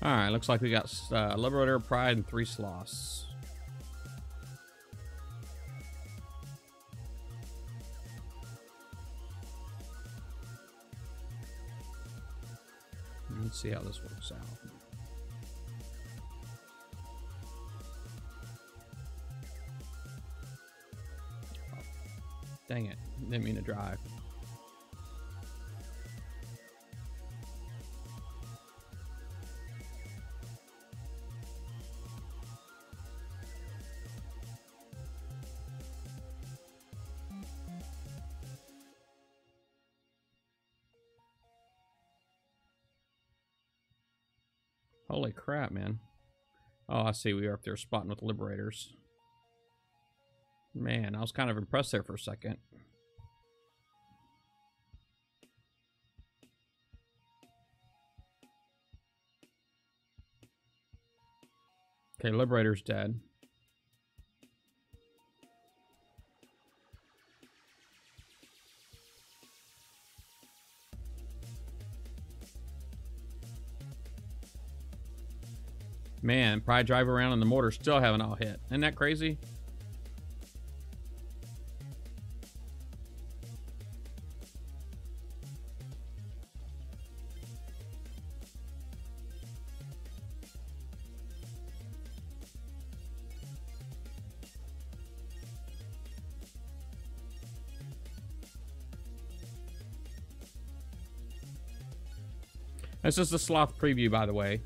Alright, looks like we got Liberator, Pride, and 3 Sloths. Let's see how this works out. Oh, dang it. Didn't mean to drive. Holy crap, man. Oh, I see. We are up there spotting with Liberators. Man, I was kind of impressed there for a second. Okay, Liberator's dead. Man, Pride drive around and the mortar still haven't all hit. Isn't that crazy? This is the Sloth preview, by the way.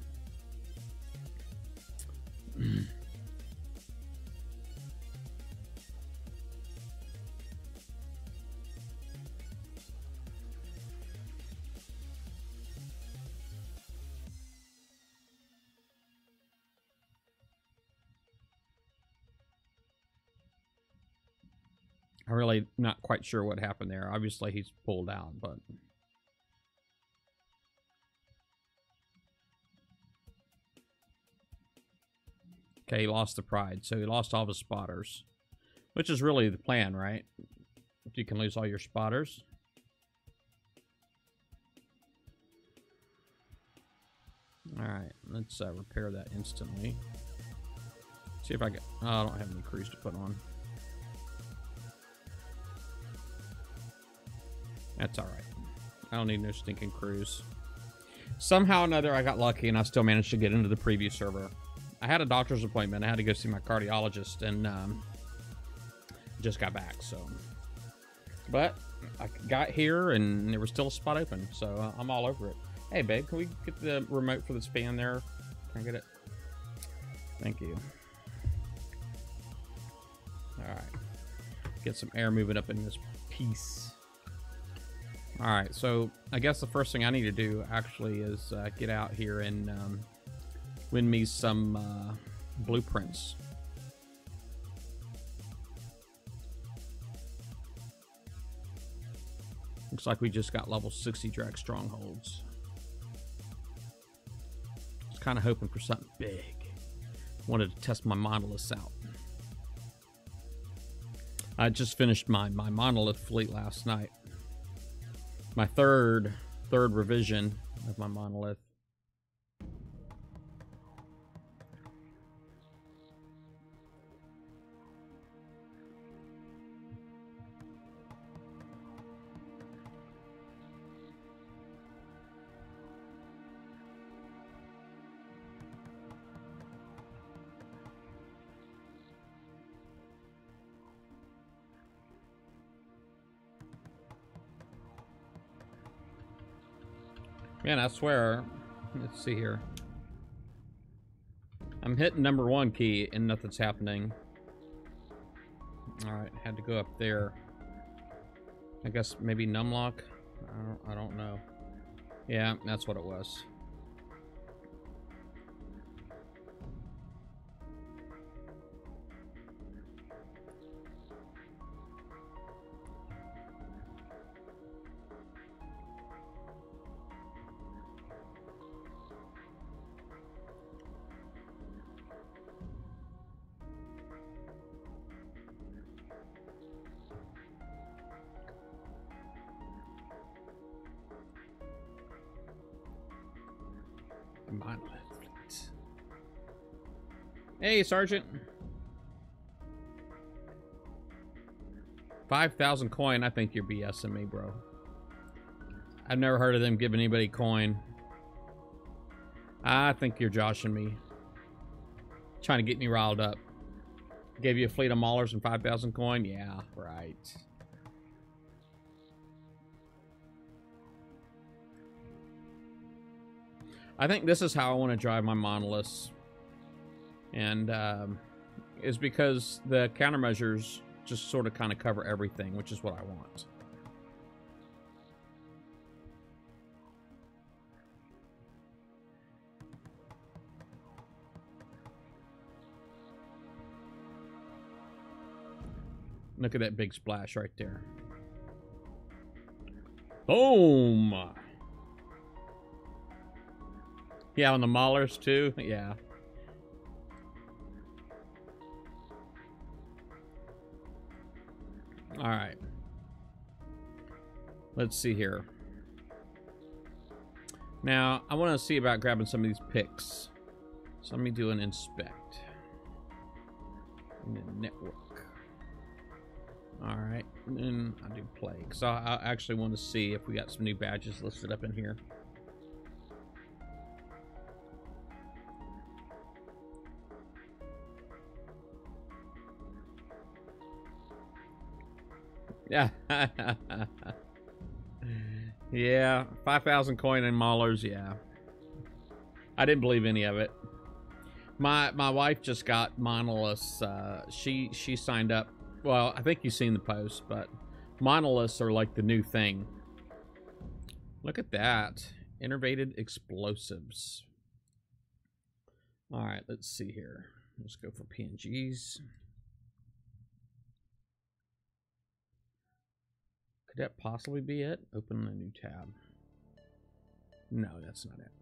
I'm really not quite sure what happened there. Obviously, he's pulled out, but... Okay, he lost the Pride, so he lost all of his spotters. Which is really the plan, right? If you can lose all your spotters. Alright, let's repair that instantly. See if I get... Oh, I don't have any crews to put on. That's alright. I don't need no stinking crews. Somehow or another, I got lucky and I still managed to get into the preview server. I had a doctor's appointment. I had to go see my cardiologist and just got back, so. But I got here and there was still a spot open, so I'm all over it. Hey, babe, can we get the remote for this fan there? Can I get it? Thank you. All right. Get some air moving up in this piece. All right, so I guess the first thing I need to do actually is get out here and win me some blueprints. Looks like we just got level 60 drag strongholds. I was kind of hoping for something big. Wanted to test my monoliths out. I just finished my monolith fleet last night. My third revision of my monolith. Man, I swear, let's see here. I'm hitting #1 key and nothing's happening. All right, had to go up there. I guess maybe numlock. I don't know. Yeah, that's what it was. Monolith. Hey, Sergeant. 5,000 coin. I think you're BSing me, bro. I've never heard of them giving anybody coin. I think you're joshing me. Trying to get me riled up. Gave you a fleet of maulers and 5,000 coin? Yeah, right. I think this is how I want to drive my monoliths. And is because the countermeasures just sort of kind of cover everything, which is what I want. Look at that big splash right there. Boom! Yeah, on the maulers too. Yeah. All right. Let's see here. Now, I want to see about grabbing some of these picks. So let me do an inspect. And then network. All right. And then I'll do plague. So I actually want to see if we got some new badges listed up in here. Yeah. Yeah, 5,000 coin and maulers, yeah. I didn't believe any of it. My wife just got monoliths. She signed up. Well, I think you've seen the post, but monoliths are like the new thing. Look at that. Innervated explosives. All right, let's see here. Let's go for PNGs. Could that possibly be it? Open a new tab. No, that's not it.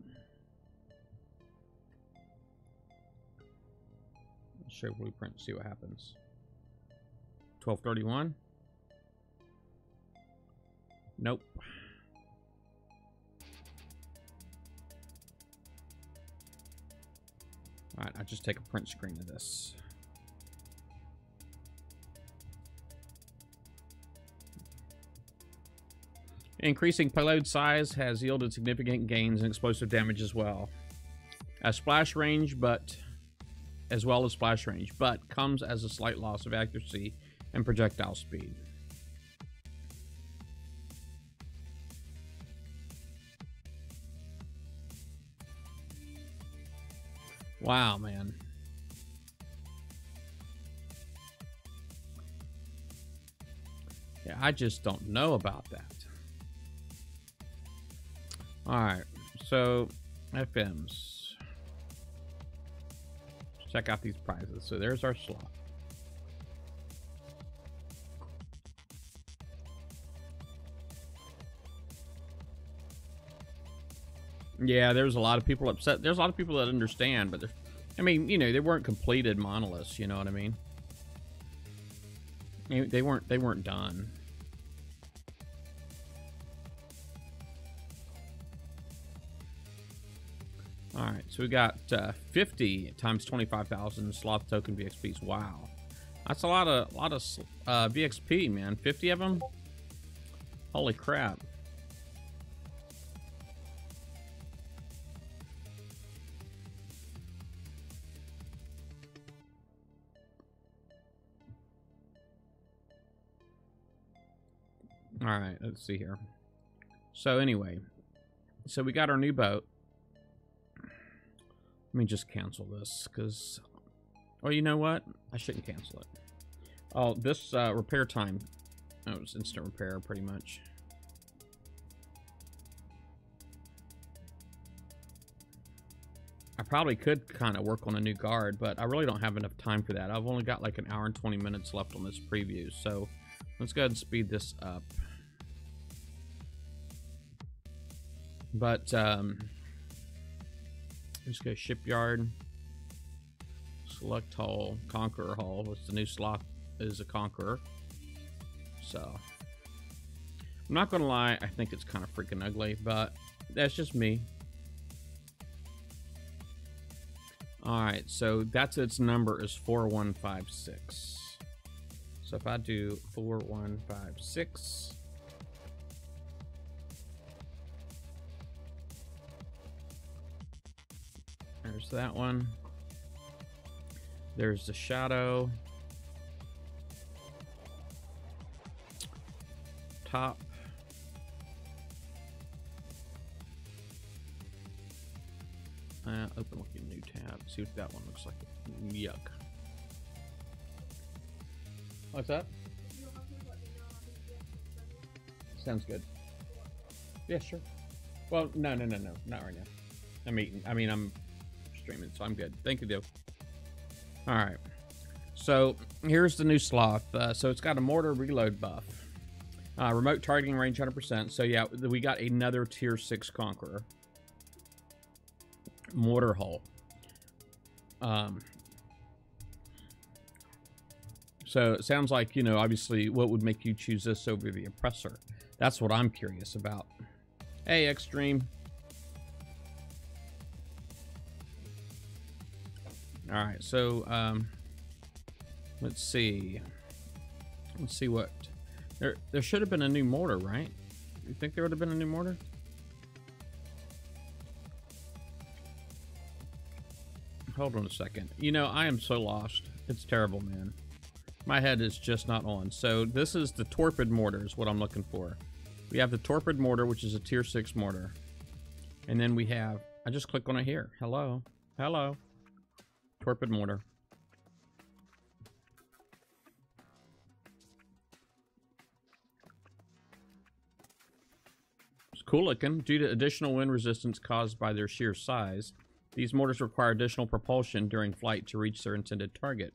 Let's show blueprint, see what happens. 1231. Nope. All right, I'll just take a print screen of this. Increasing payload size has yielded significant gains in explosive damage as well. Splash range, but as well as splash range, but comes as a slight loss of accuracy and projectile speed. Wow, man. Yeah, I just don't know about that. Alright, so FMs. Check out these prizes. So there's our Sloth. Yeah, there's a lot of people upset. There's a lot of people that understand, but I mean, you know, they weren't completed monoliths, you know what I mean? They weren't done. All right, so we got 50 times 25,000 Sloth token VXPs. Wow, that's a lot of VXP, man. 50 of them. Holy crap. All right, let's see here. So anyway, so we got our new boat. Let me just cancel this because, oh, you know what? I shouldn't cancel it. Oh, this repair time. Oh, it's instant repair pretty much. I probably could kind of work on a new guard, but I really don't have enough time for that. I've only got like an hour and 20 minutes left on this preview, so let's go ahead and speed this up. But let's go shipyard, select hull, conqueror hull. What's the new Sloth is a conqueror. So I'm not gonna lie, I think it's kind of freaking ugly, but that's just me. All right, so that's its number is 4156. So if I do 4156, there's that one. There's the shadow. Top. Open looking new tab. See what that one looks like. Yuck. What's that? Sounds good. Yeah, sure. Well, no, not right now. I'm eating. I mean, I'm streaming, so I'm good. Thank you, Div. All right. So here's the new Sloth. So it's got a mortar reload buff. Remote targeting range 100%. So yeah, we got another tier 6 Conqueror. Mortar hull. So it sounds like, you know, obviously what would make you choose this over the Oppressor? That's what I'm curious about. Hey, Extreme. All right, so let's see. Let's see what there should have been a new mortar, right? You think there would have been a new mortar? Hold on a second. You know, I am so lost. It's terrible, man. My head is just not on. So this is the Torpid Mortar is what I'm looking for. We have the Torpid Mortar, which is a tier 6 mortar. And then we have, I just click on it here. Hello. Hello. Torpid Mortar. It's cool looking. Due to additional wind resistance caused by their sheer size, these mortars require additional propulsion during flight to reach their intended target.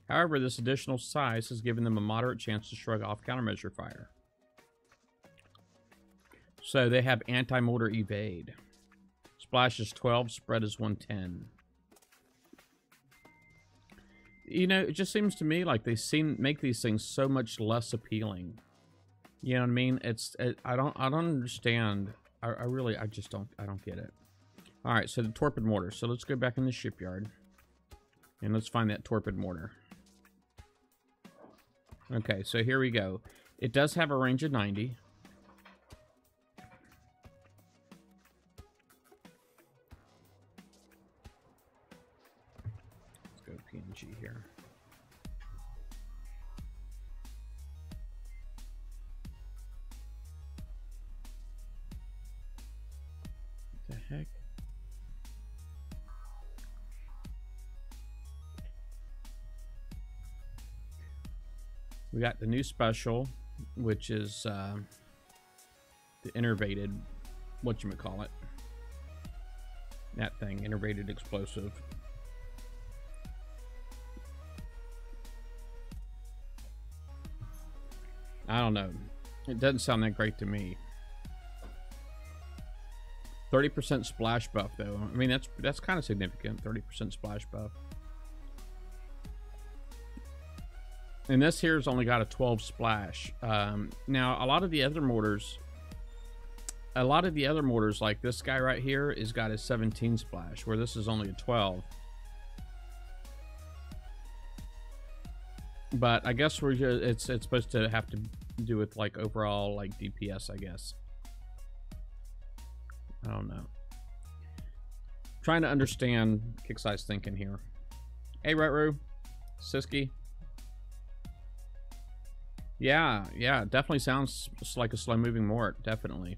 However, this additional size has given them a moderate chance to shrug off countermeasure fire. So they have anti-mortar evade. Splash is 12, spread is 110. You know, it just seems to me like they make these things so much less appealing. You know what I mean? I don't understand. I don't get it. All right, so the Torpid Mortar. So let's go back in the shipyard and let's find that Torpid Mortar. Okay, so here we go. It does have a range of 90. Let's go PNG here. What the heck? We got the new special, which is the innervated, whatchamacallit. That thing, innervated explosive. I don't know. It doesn't sound that great to me. 30% splash buff, though. I mean, that's kind of significant. 30% splash buff. And this here's only got a 12 splash. Now, a lot of the other mortars, like this guy right here, has got a 17 splash, where this is only a 12. But I guess it's supposed to have to do with like overall like DPS, I guess. I don't know. Trying to understand Kick-Size thinking here. Hey, Retro, Siski. Yeah, definitely sounds like a slow-moving mort, definitely.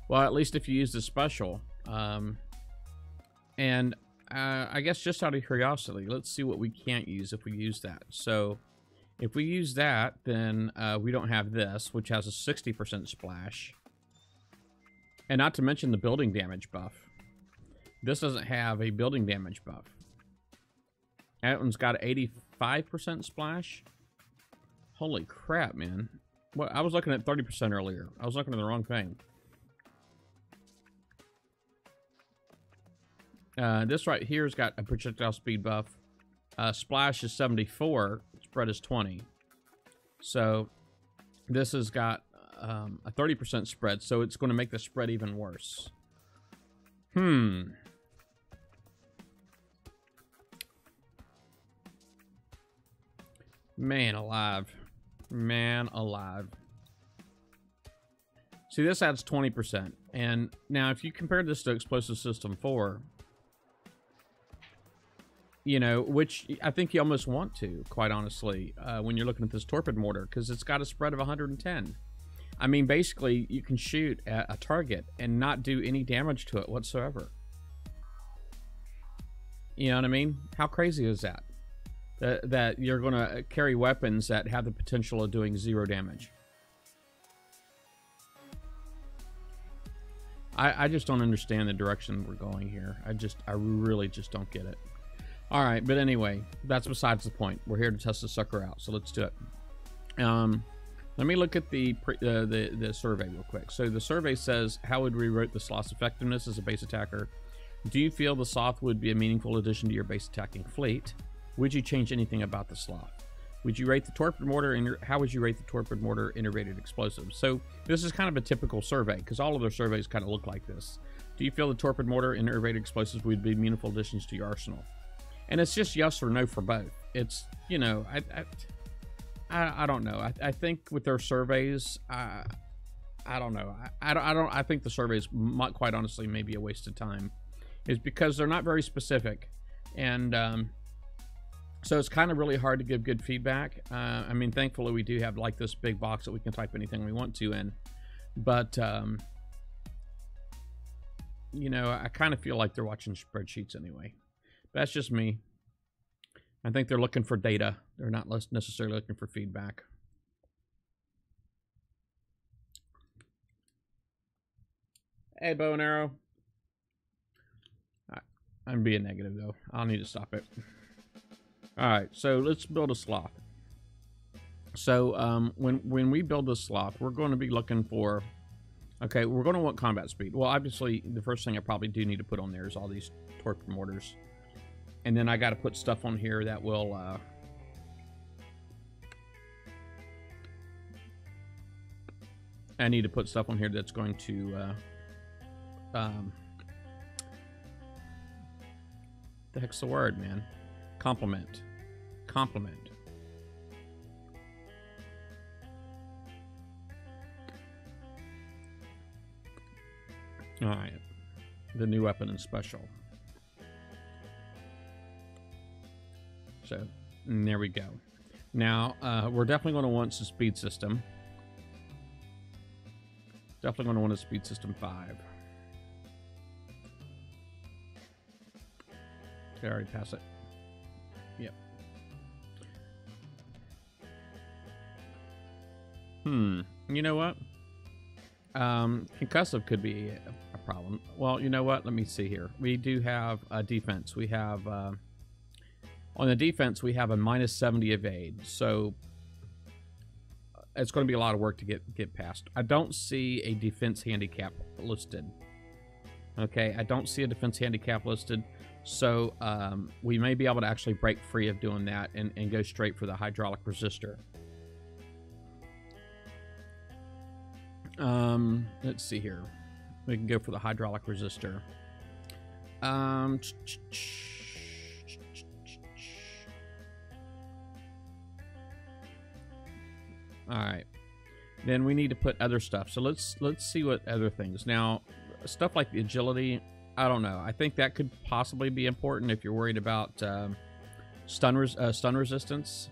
Well, at least if you use the special. And I guess just out of curiosity, let's see what we can't use if we use that. So, if we use that, then we don't have this, which has a 60% splash. And not to mention the building damage buff. This doesn't have a building damage buff. That one's got an 85% splash. Holy crap, man. Well, I was looking at 30% earlier. I was looking at the wrong thing. This right here's got a projectile speed buff. Splash is 74. Spread is 20. So this has got a 30% spread. So it's going to make the spread even worse. Man alive. Man alive. See, this adds 20%. And now if you compare this to Explosive System 4, you know, which I think you almost want to, quite honestly, when you're looking at this torpid mortar, because it's got a spread of 110. I mean, basically, you can shoot at a target and not do any damage to it whatsoever. You know what I mean? How crazy is that? That you're going to carry weapons that have the potential of doing 0 damage. I just don't understand the direction we're going here. I really just don't get it. All right, but anyway, that's besides the point. We're here to test the sucker out, so let's do it. Let me look at the survey real quick. So the survey says, how would we rate the Sloth's effectiveness as a base attacker? Do you feel the Sloth would be a meaningful addition to your base attacking fleet? Would you change anything about the Sloth? Would you rate the torpid mortar? How would you rate the torpid mortar integrated explosives? So this is kind of a typical survey because all of their surveys kind of look like this. Do you feel the torpid mortar and integrated explosives would be meaningful additions to your arsenal? And it's just yes or no for both. It's, you know, I don't know. I think with their surveys, I don't know. I think the surveys might, quite honestly, may be a waste of time. Is because they're not very specific, and so it's kind of really hard to give good feedback. I mean, thankfully we do have like this big box that we can type anything we want to in, but you know, I kind of feel like they're watching spreadsheets anyway. That's just me. I think they're looking for data. They're not necessarily looking for feedback. Hey, bow and arrow. I'm being negative though. I'll need to stop it. All right, so let's build a Sloth. So when we build this Sloth, we're going to be looking for, okay, we're going to want combat speed. Well, obviously, the first thing I probably do need to put on there is all these torpid mortars. And then I got to put stuff on here that will, I need to put stuff on here that's going to, the heck's the word, man? Complement. Complement. All right. The new weapon and special. So, there we go. Now, we're definitely going to want some speed system. Definitely going to want a speed system 5. Okay, I already passed it. Yep. You know what? Concussive could be a problem. Well, you know what? Let me see here. We do have a defense. We have, on the defense, we have a -70 evade. So, it's going to be a lot of work to get past. I don't see a defense handicap listed. Okay, I don't see a defense handicap listed. So we may be able to actually break free of doing that and go straight for the hydraulic resistor. Let's see here. We can go for the hydraulic resistor. All right. Then we need to put other stuff. So let's see what other things. Now, stuff like the agility, I don't know. I think that could possibly be important if you're worried about stun resistance.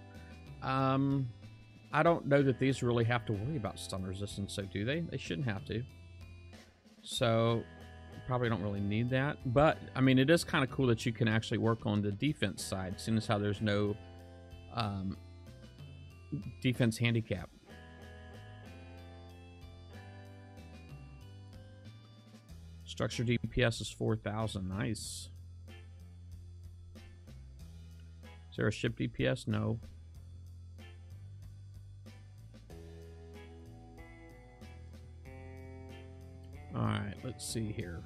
I don't know that these really have to worry about stun resistance, so do they? They shouldn't have to. So probably don't really need that. But, I mean, it is kind of cool that you can actually work on the defense side, seeing as how there's no defense handicap. Structure DPS is 4,000. Nice. Is there a ship DPS? No. Alright, let's see here.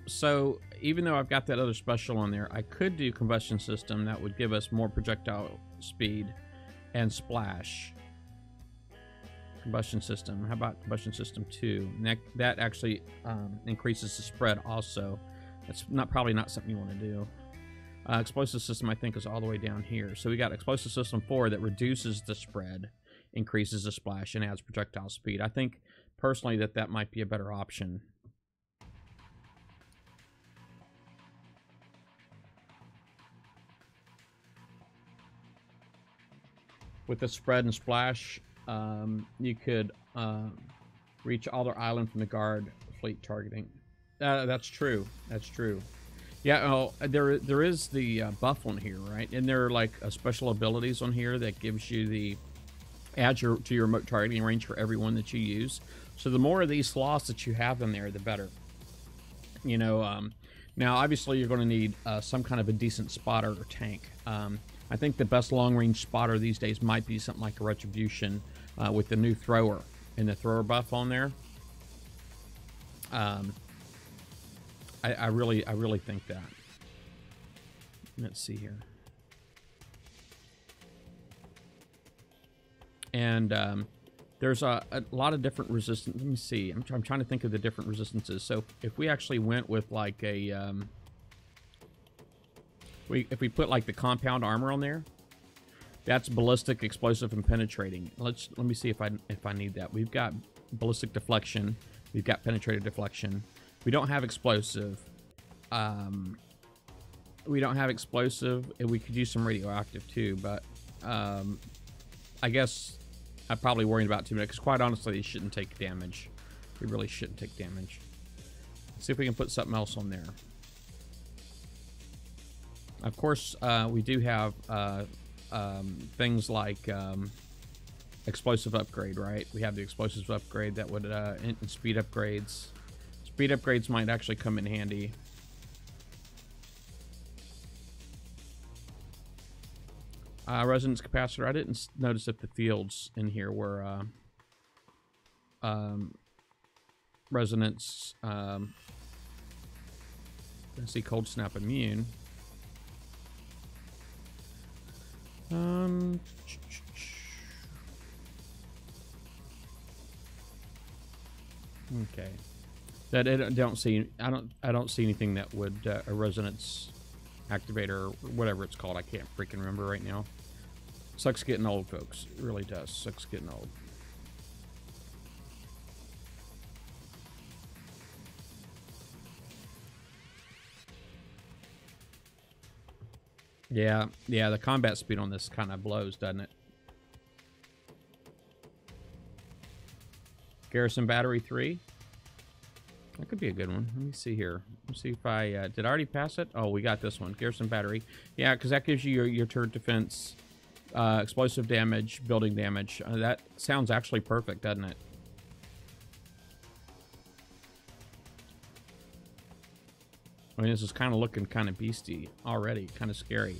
So, even though I've got that other special on there, I could do combustion system. That would give us more projectile speed and splash. Combustion system. How about combustion system 2? That actually increases the spread also. That's probably not something you want to do. Explosive system, I think, is all the way down here. So we got explosive system 4 that reduces the spread, increases the splash, and adds projectile speed. I think, personally, that might be a better option. With the spread and splash, you could reach all their island from the guard fleet targeting. That's true. That's true. Yeah, oh, there is the buff on here, right? And there are like special abilities on here that gives you the adds to your remote targeting range for everyone that you use. So the more of these sloths that you have in there, the better. You know, now obviously you're going to need some kind of a decent spotter or tank. I think the best long-range spotter these days might be something like a Retribution with the new thrower and the thrower buff on there. I really think that. Let's see here. And there's a lot of different resistance. Let me see. I'm trying to think of the different resistances. So if we actually went with like a if we put like the compound armor on there, that's ballistic, explosive, and penetrating. Let me see if I need that. We've got ballistic deflection. We've got penetrative deflection. We don't have explosive. We don't have explosive, and we could use some radioactive too. But I guess I'm probably worried about too much because, quite honestly, they shouldn't take damage. They really shouldn't take damage. Let's see if we can put something else on there. Of course, we do have things like explosive upgrade, right? We have the explosives upgrade that would and speed upgrades. Speed upgrades might actually come in handy. Resonance capacitor. I didn't notice if the fields in here were resonance. Let's see, cold snap immune. Okay. That I don't see. I don't see anything that would a resonance activator or whatever it's called. I can't freaking remember right now. Sucks getting old, folks. It really does. Sucks getting old. Yeah, the combat speed on this kind of blows, doesn't it? Garrison Battery 3. That could be a good one. Let me see here. Let's see if I... did I already pass it? Oh, we got this one. Garrison Battery. Yeah, because that gives you your turret defense, explosive damage, building damage. That sounds actually perfect, doesn't it? I mean, this is kind of looking kind of beastie already. Kind of scary.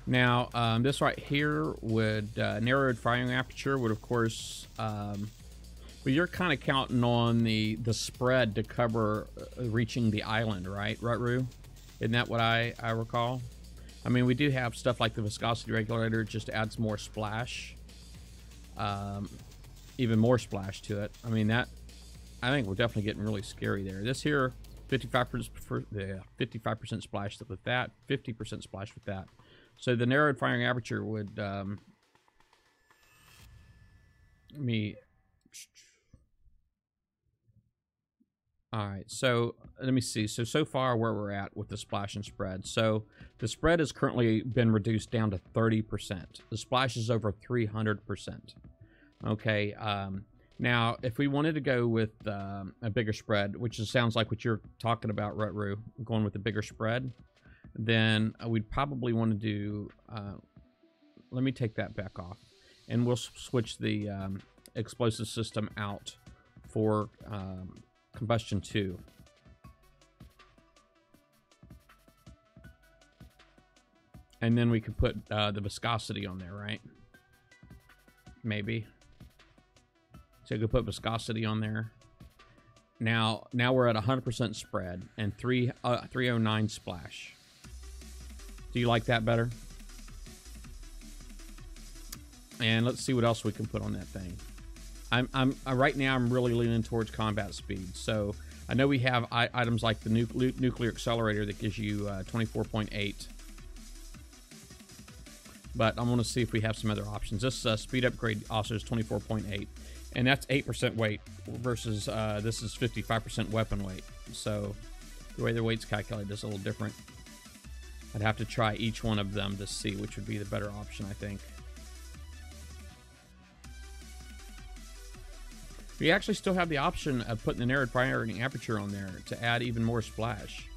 Now, this right here would, narrowed firing aperture would, of course, but you're kind of counting on the spread to cover reaching the island, right, Rutru? Isn't that what I recall? I mean, we do have stuff like the viscosity regulator, just adds more splash, even more splash to it. I mean, that, I think we're definitely getting really scary there. This here, 55% splash with that, 50% splash with that. So the narrowed firing aperture would all right, so let me see. So far where we're at with the splash and spread. So the spread has currently been reduced down to 30%. The splash is over 300%. Okay, now if we wanted to go with a bigger spread, which sounds like what you're talking about, Rutru, going with the bigger spread, then we'd probably want to do, let me take that back off, and we'll switch the explosive system out for combustion 2. And then we could put the viscosity on there, right? Maybe. So you could put viscosity on there. Now we're at 100% spread and 309 splash. Do you like that better? And let's see what else we can put on that thing. I'm right now I'm really leaning towards combat speed. So I know we have items like the nuclear accelerator that gives you 24.8. But I'm going to see if we have some other options. This speed upgrade also is 24.8. And that's 8% weight versus this is 55% weapon weight. So the way the weight's calculated is a little different. I'd have to try each one of them to see which would be the better option, I think. We actually still have the option of putting the narrowed firing aperture on there to add even more splash.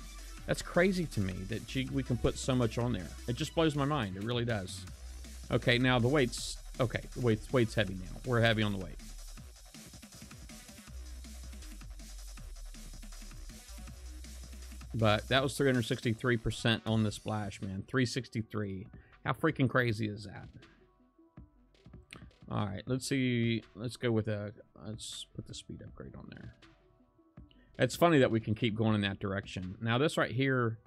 That's crazy to me that we can put so much on there. It just blows my mind. It really does. Okay, now the weight's... Okay, the weight's heavy now. We're heavy on the weight. But that was 363% on the splash, man. 363. How freaking crazy is that? All right, let's see. Let's go with a... Let's put the speed upgrade on there. It's funny that we can keep going in that direction. Now, this right here,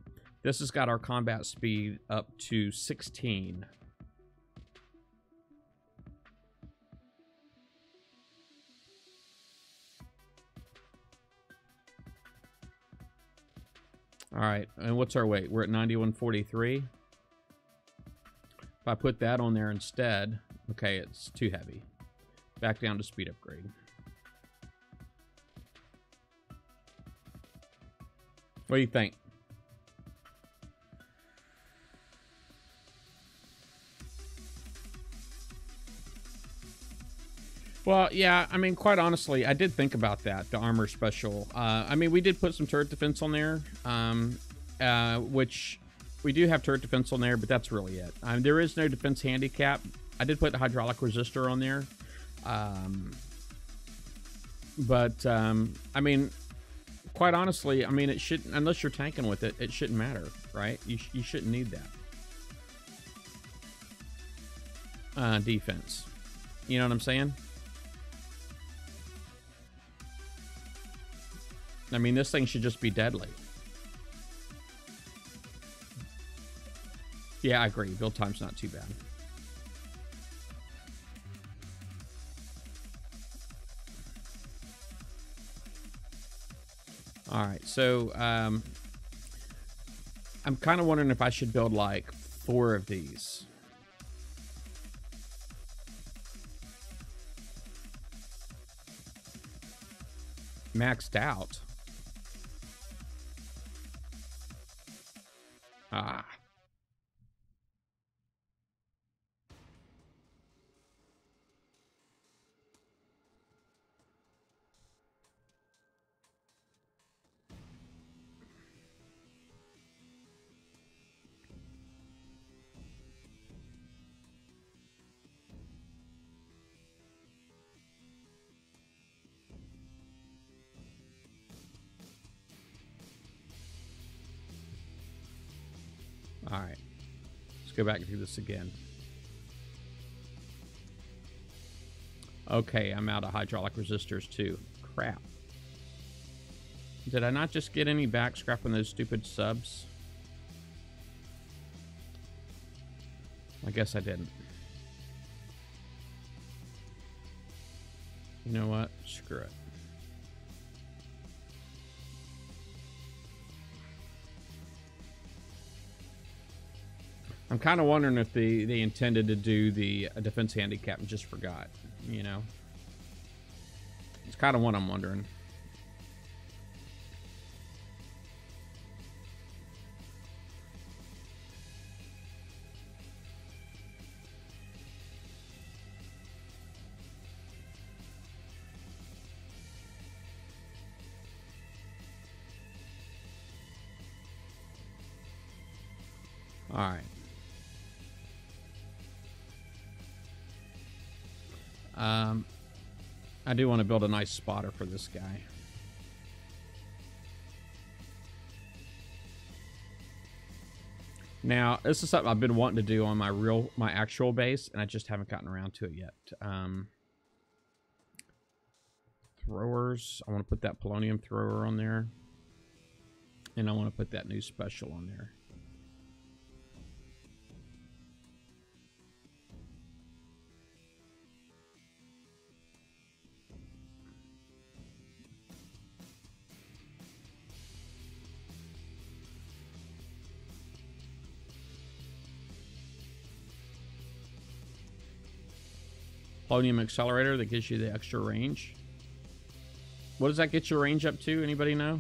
this has got our combat speed up to 16. All right, and what's our weight? We're at 91.43. If I put that on there instead, okay, it's too heavy. Back down to speed upgrade. What do you think? Well, yeah, I mean, quite honestly, I did think about that, the armor special. I mean, we did put some turret defense on there, which we do have turret defense on there, but that's really it. There is no defense handicap. I did put the hydraulic resistor on there. I mean, quite honestly, I mean, it shouldn't, unless you're tanking with it, it shouldn't matter, right? You shouldn't need that. Defense. You know what I'm saying? I mean, this thing should just be deadly. Yeah, I agree. Build time's not too bad. All right, so I'm kind of wondering if I should build like 4 of these. Maxed out. Ah. All right, let's go back and do this again. Okay, I'm out of hydraulic resistors too. Crap. Did I not just get any back scrapping those stupid subs? I guess I didn't. You know what? Screw it. I'm kind of wondering if they intended to do the defense handicap and just forgot, you know? It's kind of what I'm wondering. All right. I do want to build a nice spotter for this guy. Now, this is something I've been wanting to do on my actual base, and I just haven't gotten around to it yet. Throwers. I want to put that polonium thrower on there. And I want to put that new special on there. Polonium accelerator that gives you the extra range. What does that get your range up to? Anybody know?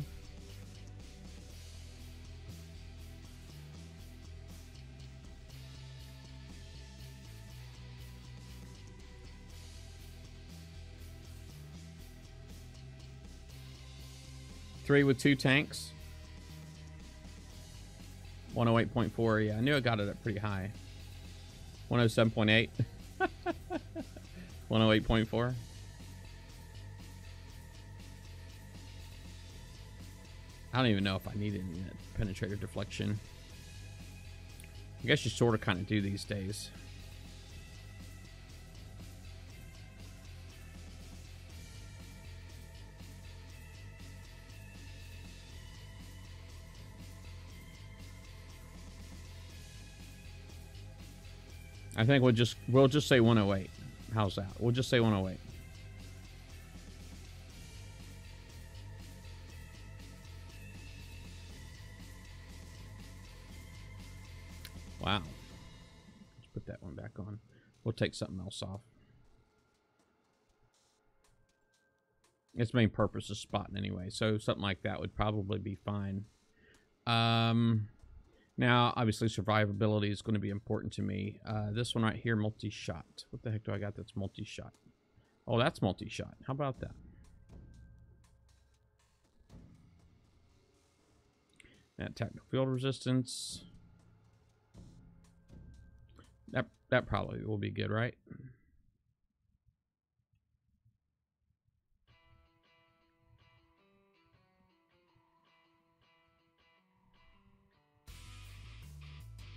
Three with 2 tanks. 108.4. Yeah, I knew I got it up pretty high. 107.8. 108.4. I don't even know if I need any of that penetrator deflection. I guess you sort of kind of do these days. I think we'll just say 108. How's that? We'll just say 108. Wow. Let's put that one back on. We'll take something else off. Its main purpose is spotting anyway, so something like that would probably be fine. Now, obviously, survivability is going to be important to me. This one right here, multi-shot. What the heck do I got that's multi-shot? Oh, that's multi-shot. How about that? That tactical field resistance. That probably will be good, right?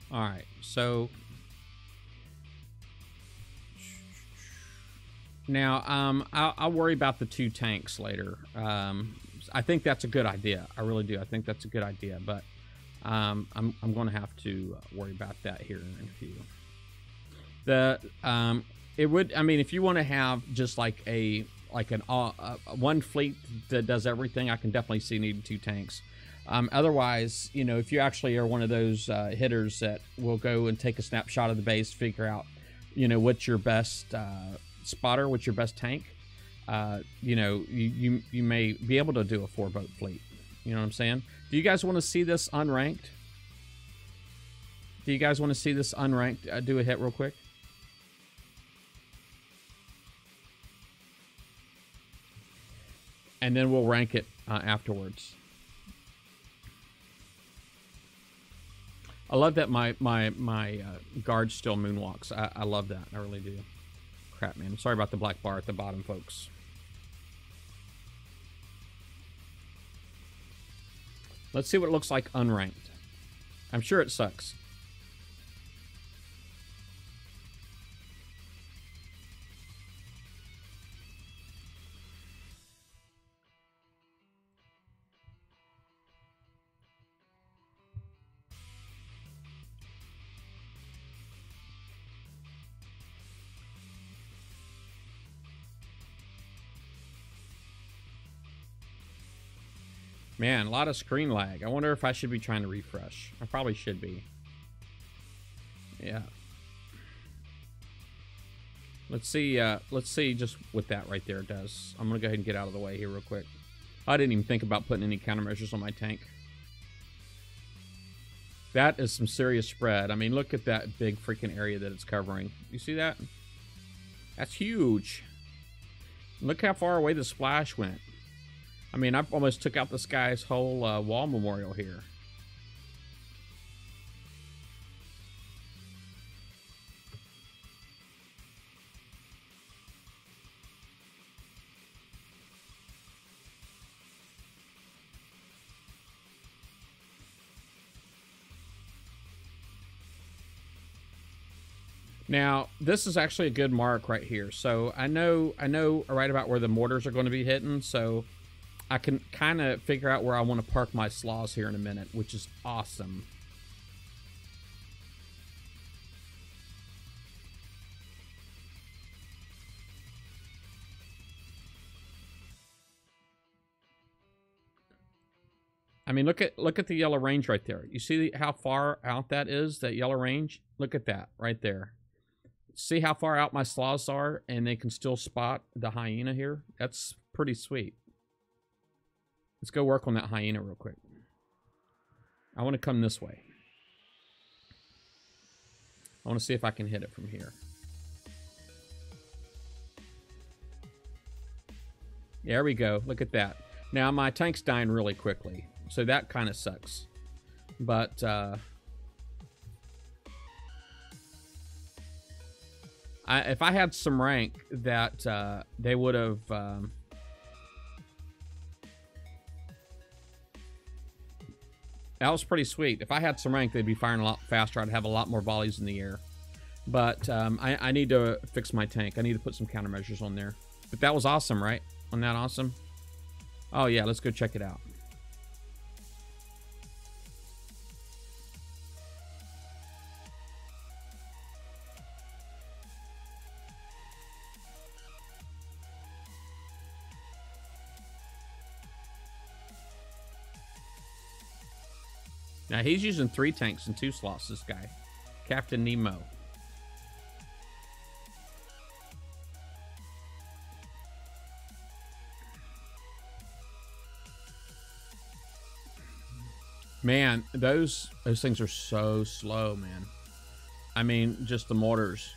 All right, so now I'll worry about the 2 tanks later. I think that's a good idea. I really do. I think that's a good idea, but I'm going to have to worry about that here in a few. It would, I mean, if you want to have just like one fleet that does everything, I can definitely see needing 2 tanks. Otherwise, you know, if you actually are one of those hitters that will go and take a snapshot of the base, figure out, you know, what's your best spotter, what's your best tank, you know, you may be able to do a 4-boat fleet. You know what I'm saying? Do you guys want to see this unranked? Do you guys want to see this unranked? Do a hit real quick. And then we'll rank it afterwards. I love that my guard still moonwalks. I love that. I really do. Crap, man. Sorry about the black bar at the bottom, folks. Let's see what it looks like unranked. I'm sure it sucks. Man, a lot of screen lag. I wonder if I should be trying to refresh. I probably should be. Yeah. Let's see just what that right there does. I'm gonna go ahead and get out of the way here real quick. I didn't even think about putting any countermeasures on my tank. That is some serious spread. I mean, look at that big freaking area that it's covering. You see that? That's huge. Look how far away the splash went. I mean, I almost took out this guy's whole wall memorial here. Now, this is actually a good mark right here. So I know right about where the mortars are going to be hitting, so I can kind of figure out where I want to park my Sloths here in a minute, which is awesome. I mean, look at the yellow range right there. You see how far out that is, that yellow range? Look at that right there. see how far out my sloths are, and they can still spot the hyena here? That's pretty sweet. Let's go work on that hyena real quick. I want to come this way. I want to see if I can hit it from here. There we go. Look at that. Now, my tank's dying really quickly, so that kind of sucks. But, if I had some rank that they would have... that was pretty sweet. If I had some rank, they'd be firing a lot faster. I'd have a lot more volleys in the air. But I need to fix my tank. I need to put some countermeasures on there. But that was awesome, right? Wasn't that awesome? Oh, yeah. Let's go check it out. Now, he's using 3 tanks and 2 sloths, this guy. Captain Nemo. Man, those things are so slow, man. I mean, just the mortars.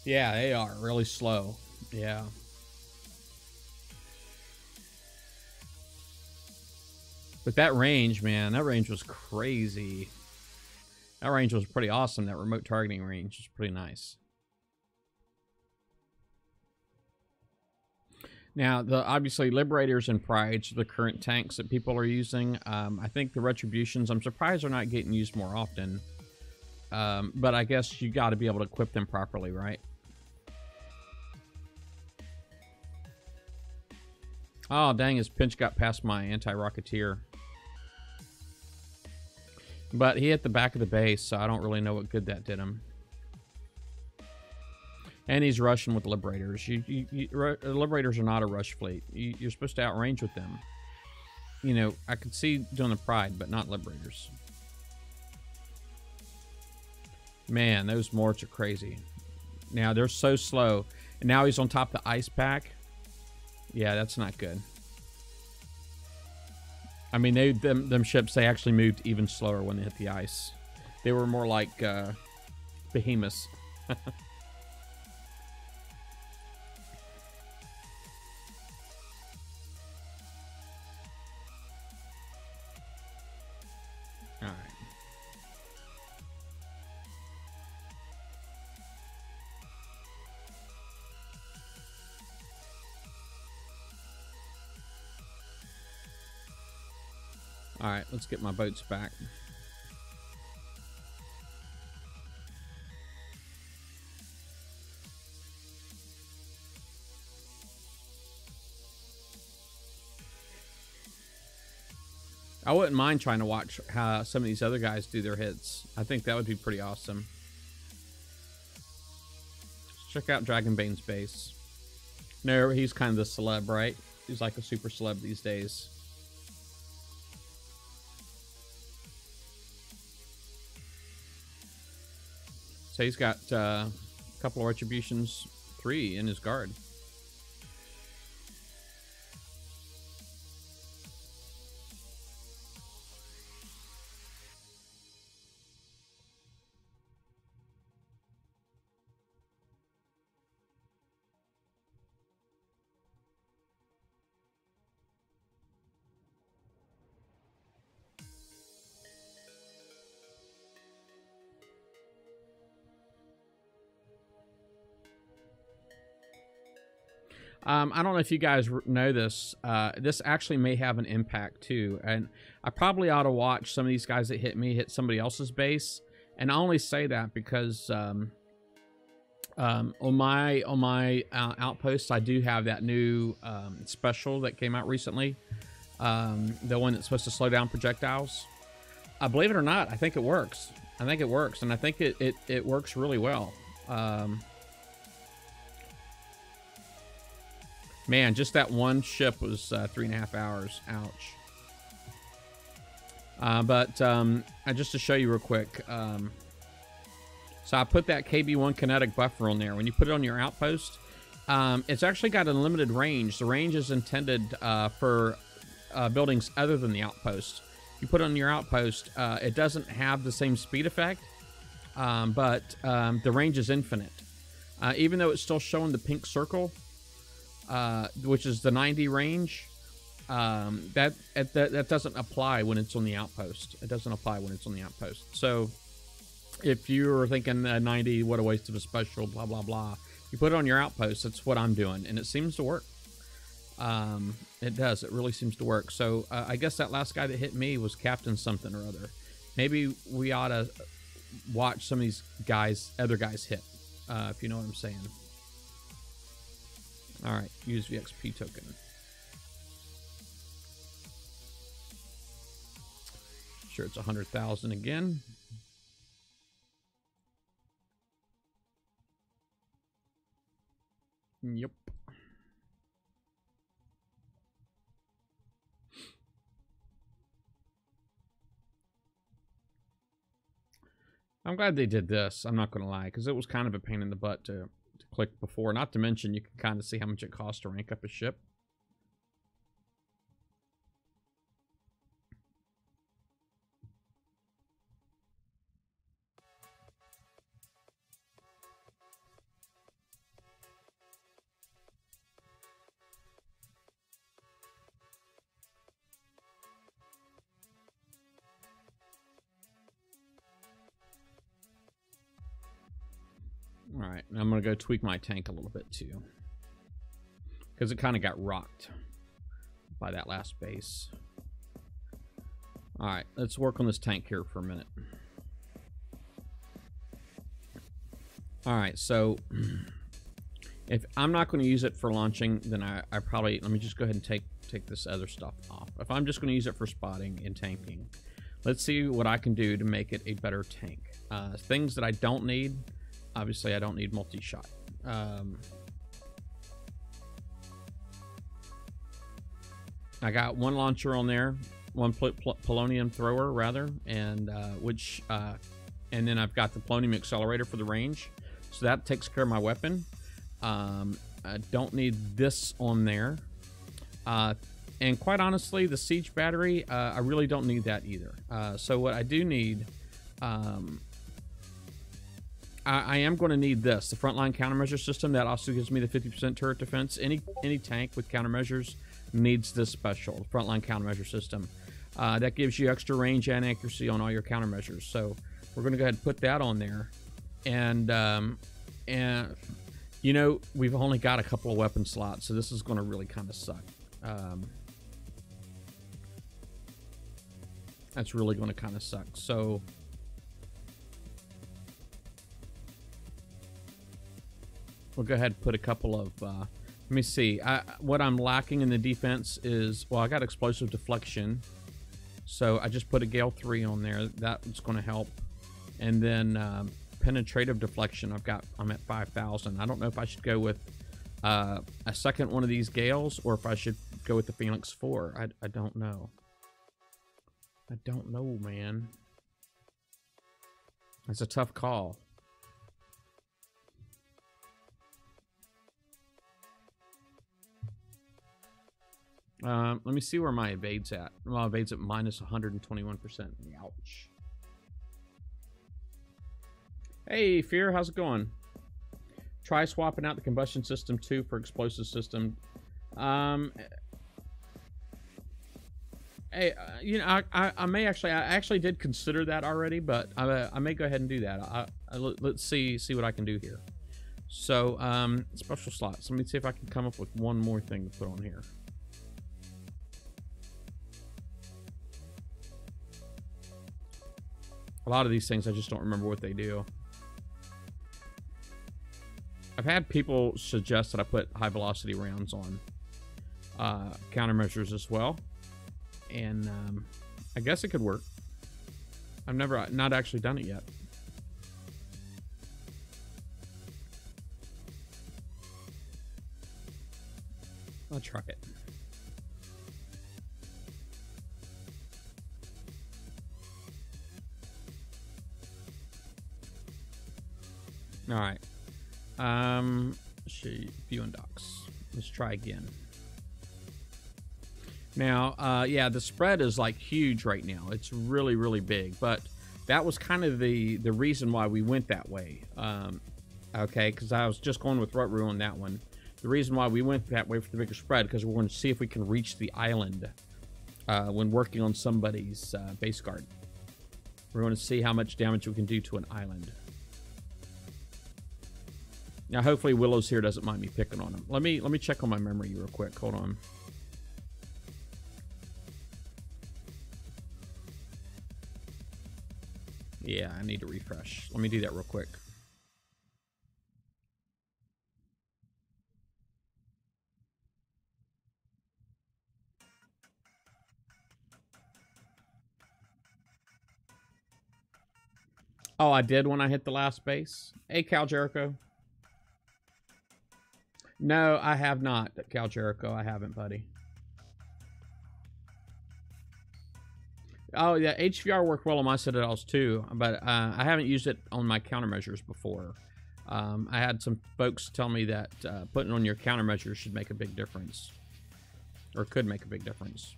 Yeah, they are really slow. Yeah. But that range, man, that range was crazy. That range was pretty awesome. That remote targeting range was pretty nice. Now, obviously, Liberators and Prides are the current tanks that people are using. I think the Retributions, I'm surprised they're not getting used more often. But I guess you got to be able to equip them properly, right? Oh, dang, his pinch got past my anti-rocketeer. But he hit the back of the base, so I don't really know what good that did him. And he's rushing with Liberators. Liberators are not a rush fleet. You're supposed to outrange with them. You know, I could see doing the Pride, but not Liberators. Man, those morts are crazy. Now, they're so slow. And now he's on top of the ice pack. Yeah, that's not good. I mean, them ships, they actually moved even slower when they hit the ice. They were more like behemoths. All right. All right, let's get my boats back. I wouldn't mind trying to watch how some of these other guys do their hits. I think that would be pretty awesome. Check out Dragonbane's base. No, he's kind of the celeb, right? He's like a super celeb these days. So he's got a couple of Retributions, 3 in his guard. I don't know if you guys know this. This actually may have an impact too, and I probably ought to watch some of these guys that hit me hit somebody else's base. And I only say that because on my outpost, I do have that new special that came out recently, the one that's supposed to slow down projectiles. Believe it or not, I think it works. I think it works, and I think it works really well. Man, just that one ship was 3.5 hours. Ouch. Just to show you real quick, so I put that KB1 kinetic buffer on there. When you put it on your outpost, it's actually got unlimited range. The range is intended for buildings other than the outpost. You put it on your outpost, it doesn't have the same speed effect, but the range is infinite. Even though it's still showing the pink circle, which is the 90 range, that doesn't apply when it's on the outpost. It doesn't apply when it's on the outpost. So if you're thinking 90, what a waste of a special, blah, blah, blah, you put it on your outpost. That's what I'm doing, and it seems to work. It does. It really seems to work. So I guess that last guy that hit me was Captain something or other. Maybe we ought to watch some of these guys, other guys hit, if you know what I'm saying. All right, use VXP token. Sure, it's 100,000 again. Yep. I'm glad they did this. I'm not going to lie, because it was kind of a pain in the butt to click before. Not to mention, you can kind of see how much it costs to rank up a ship. All right, and I'm going to go tweak my tank a little bit too, because it kind of got rocked by that last base. All right, let's work on this tank here for a minute. All right, so if I'm not going to use it for launching, then I probably, let me just go ahead and take this other stuff off. If I'm just going to use it for spotting and tanking, let's see what I can do to make it a better tank. Things that I don't need. Obviously, I don't need multi-shot. I got one launcher on there, one polonium thrower rather, and and then I've got the polonium accelerator for the range, so that takes care of my weapon. I don't need this on there, and quite honestly, the siege battery, I really don't need that either. So what I do need. I am going to need this, the frontline countermeasure system. That also gives me the 50% turret defense. Any tank with countermeasures needs this special, the frontline countermeasure system. That gives you extra range and accuracy on all your countermeasures. So we're going to go ahead and put that on there. And you know, we've only got a couple of weapon slots, so this is going to really kind of suck. That's really going to kind of suck. So we'll go ahead and put a couple of, let me see. What I'm lacking in the defense is, well, I got explosive deflection. So I just put a Gale 3 on there. That's going to help. And then penetrative deflection, I'm at 5,000. I don't know if I should go with a second one of these Gales or if I should go with the Phoenix 4. I don't know. I don't know, man. That's a tough call. Let me see where my evade's at. Well, evade's at minus 121%. Ouch. Hey, Fear, how's it going? Try swapping out the combustion system too for explosive system. Hey, you know, I may actually, I actually did consider that already, but I may go ahead and do that. Let's see what I can do here. So, special slots. Let me see if I can come up with one more thing to put on here. A lot of these things, I just don't remember what they do. I've had people suggest that I put high velocity rounds on countermeasures as well. And I guess it could work. I've not actually done it yet. I'll try it. All right. View and docs. Let's try again. Now, yeah, the spread is like huge right now. It's really, really big. But that was kind of the reason why we went that way. Okay, because I was just going with Rut-Roo on that one. The reason why we went that way for the bigger spread, because we're going to see if we can reach the island when working on somebody's base guard. We're going to see how much damage we can do to an island. Now, hopefully Willow's here doesn't mind me picking on him. Let me check on my memory real quick. Hold on. Yeah, I need to refresh. Let me do that real quick. Oh, I did when I hit the last base. Hey, Cal Jericho. No, I have not, Cal Jericho. I haven't, buddy. Oh, yeah, HVR worked well on my Citadels, too. But I haven't used it on my countermeasures before. I had some folks tell me that putting on your countermeasures should make a big difference. Or could make a big difference.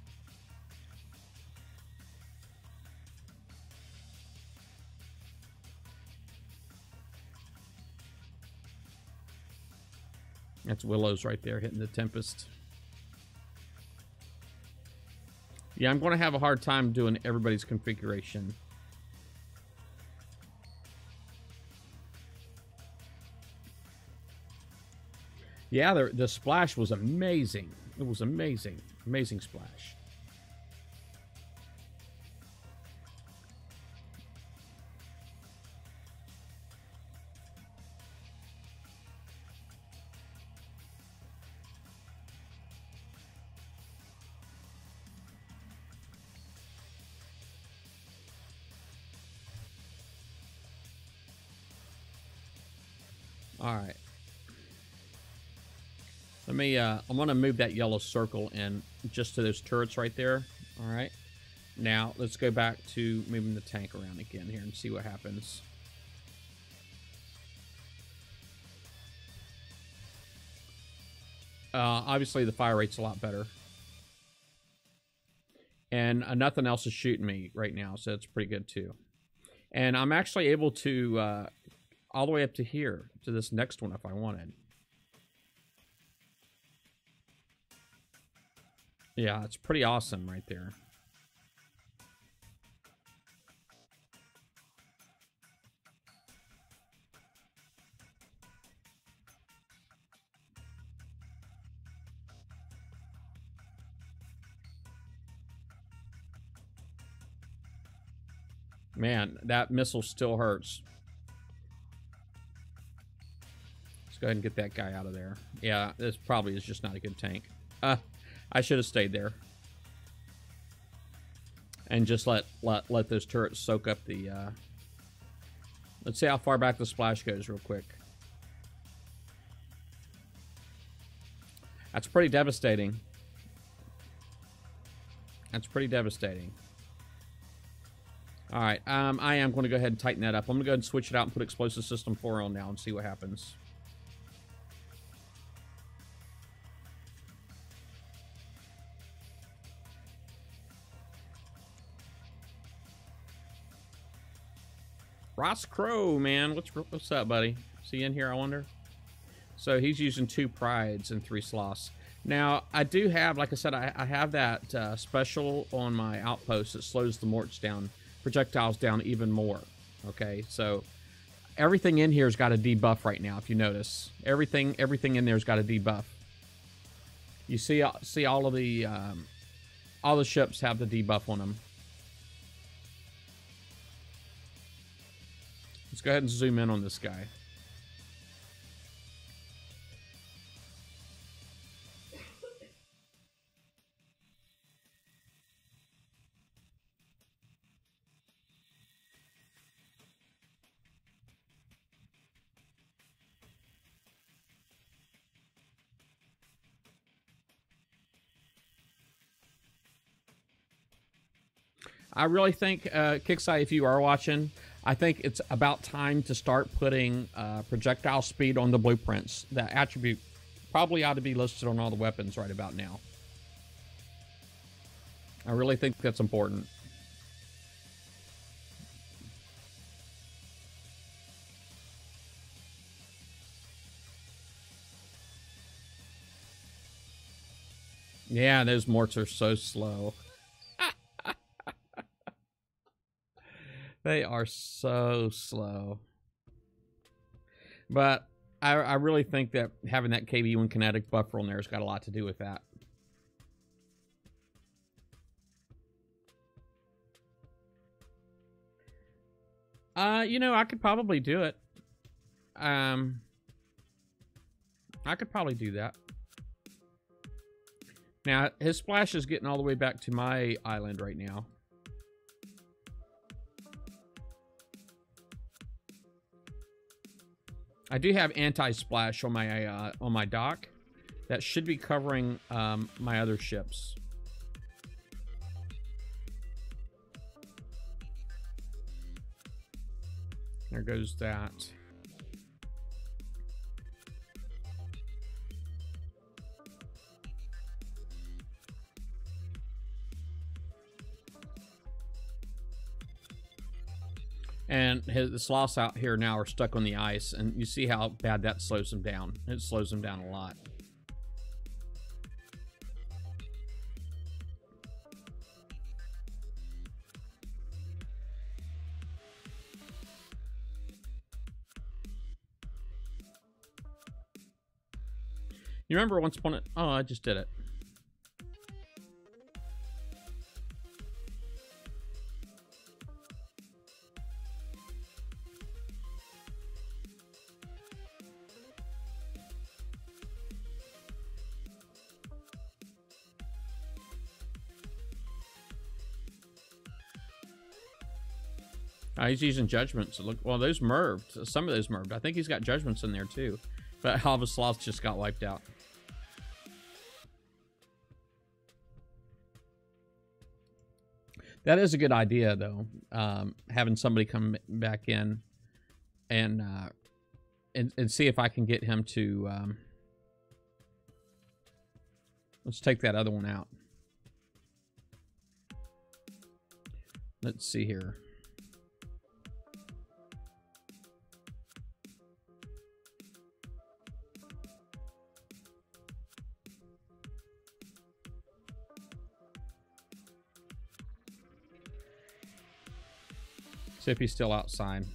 That's Willow's right there hitting the Tempest. Yeah, I'm going to have a hard time doing everybody's configuration. Yeah, the splash was amazing. It was amazing. Amazing splash. All right. Let me, I'm going to move that yellow circle in just to those turrets right there. All right. Now, let's go back to moving the tank around again here and see what happens. Obviously, the fire rate's a lot better. And nothing else is shooting me right now, so it's pretty good, too. And I'm actually able to, all the way up to here, to this next one if I wanted. Yeah, it's pretty awesome right there. Man, that missile still hurts. Let's go ahead and get that guy out of there. Yeah, this probably is just not a good tank. I should have stayed there. And just let those turrets soak up the... Let's see how far back the splash goes real quick. That's pretty devastating. That's pretty devastating. All right, I am going to go ahead and tighten that up. I'm going to go ahead and switch it out and put Explosive System 4 on now and see what happens. Ross Crow, man. What's up, buddy? Is he in here, I wonder? So he's using 2 prides and 3 sloths. Now, I do have, like I said, I have that special on my outpost that slows the morts down, projectiles down even more. Okay, so Everything in here's got a debuff right now, if you notice. Everything in there's got a debuff. You see all the ships have the debuff on them. Let's go ahead and zoom in on this guy. I really think, Kixeye, if you are watching, I think it's about time to start putting projectile speed on the blueprints. That attribute probably ought to be listed on all the weapons right about now. I really think that's important. Yeah, those morts are so slow. They are so slow. But I really think that having that KB1 kinetic buffer on there has got a lot to do with that. You know, I could probably do it. I could probably do that. Now, his splash is getting all the way back to my island right now. I do have anti-splash on my dock. That should be covering my other ships. There goes that. And the sloths out here now are stuck on the ice, and you see how bad that slows them down. It slows them down a lot. You remember once upon a... Oh, I just did it. He's using judgments. Look, well, those merved. Some of those merved. I think he's got judgments in there too. But all the sloths just got wiped out. That is a good idea, though. Having somebody come back in and see if I can get him to. Let's take that other one out. Let's see here. See if he's still outside.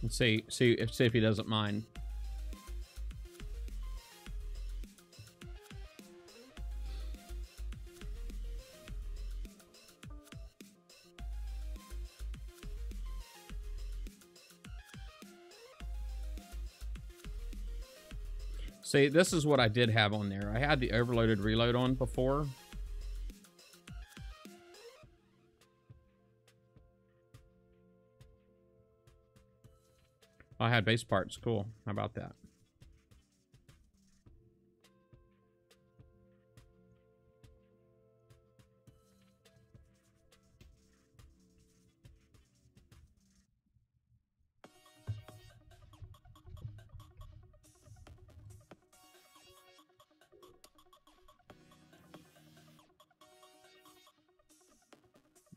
Let's see if he doesn't mind. See, this is what I did have on there. I had the overloaded reload on before. I had base parts. Cool. How about that?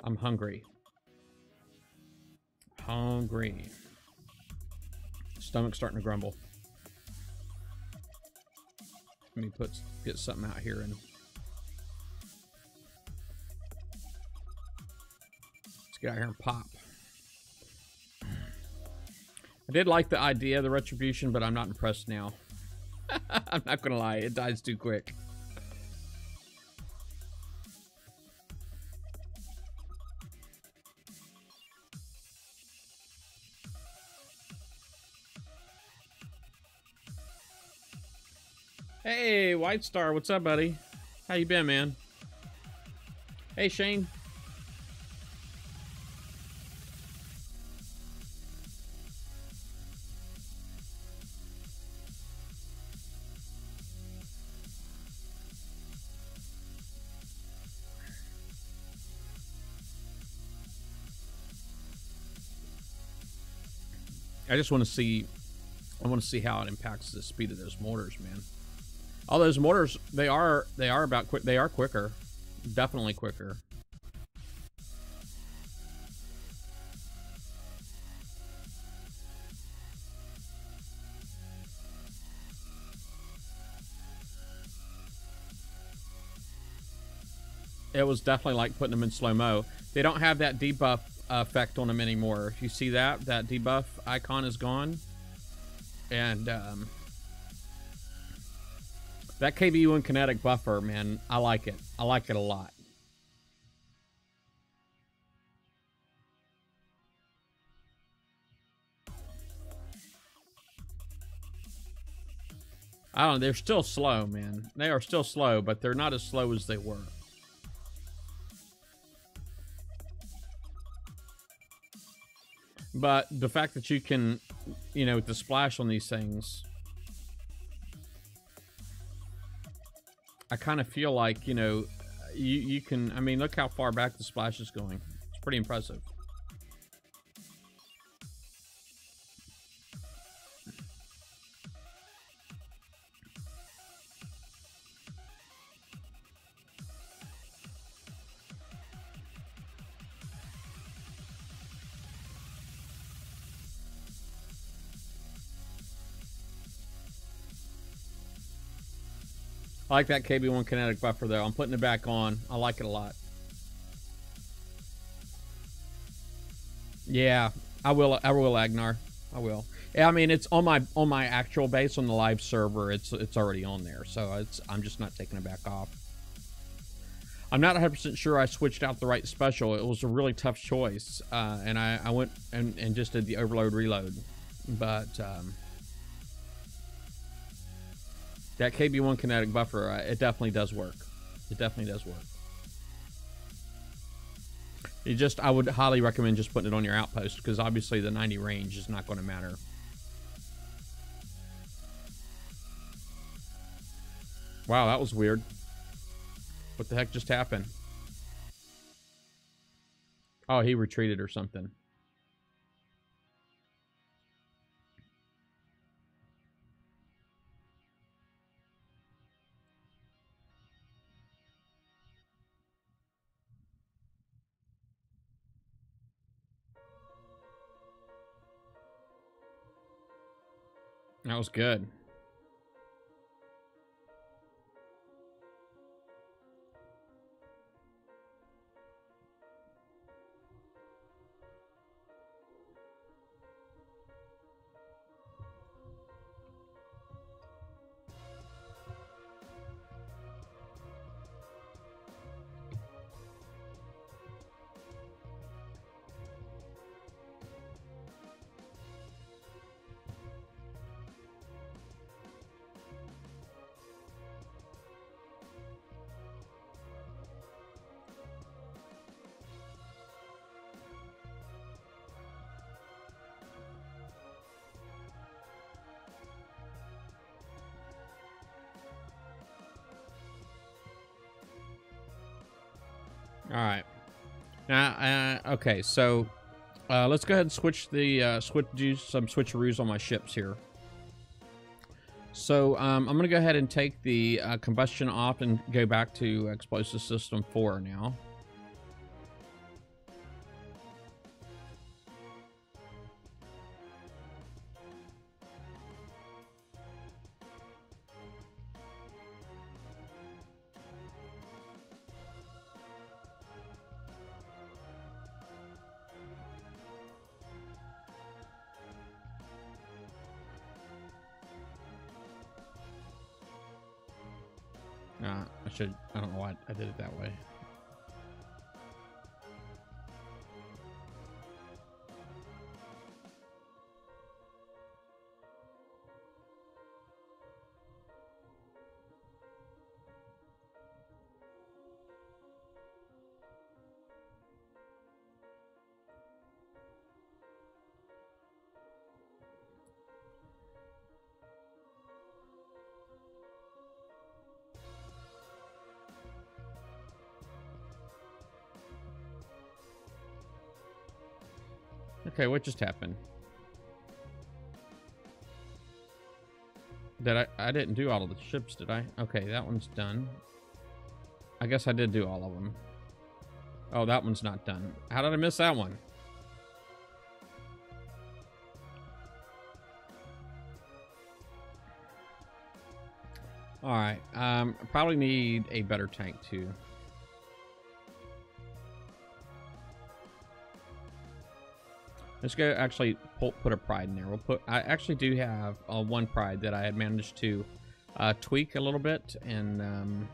I'm hungry. Hungry. Stomach's starting to grumble. Let me get something out here and let's get out here and pop. I did like the idea of the retribution, but I'm not impressed now. I'm not gonna lie, it dies too quick. Hey, White Star, what's up, buddy? How you been, man? Hey, Shane. I just want to see, how it impacts the speed of those mortars, man. All those mortars, they are quicker, definitely quicker. It was definitely like putting them in slow-mo. They don't have that debuff effect on them anymore. If you see that debuff icon is gone. And that KB1 kinetic buffer, man, I like it. I like it a lot. I don't know, they're still slow, man. They are still slow, but they're not as slow as they were. But the fact that you can, you know, with the splash on these things, I kind of feel like, you know, you can, I mean, look how far back the splash is going. It's pretty impressive. I like that KB1 kinetic buffer though. I'm putting it back on. I like it a lot. Yeah, I will, Agnar. I will. Yeah, I mean, it's on my actual base on the live server. It's already on there, so I'm just not taking it back off. I'm not 100% sure I switched out the right special. It was a really tough choice, and I went and just did the overload reload, but that KB1 kinetic buffer, it definitely does work. It definitely does work. I would highly recommend just putting it on your outpost, because obviously the 90 range is not going to matter. Wow, that was weird. What the heck just happened? Oh, he retreated or something. That was good. All right. Okay, so let's go ahead and switch the do some switcheroos on my ships here. So I'm going to go ahead and take the combustion off and go back to explosive system 4 now. I don't know why I did it that way. Okay, what just happened? I didn't do all of the ships, did I? Okay, that one's done. I guess I did do all of them. Oh, that one's not done. How did I miss that one? All right, I probably need a better tank too. Let's go actually put a pride in there. I actually do have one pride that I had managed to tweak a little bit, and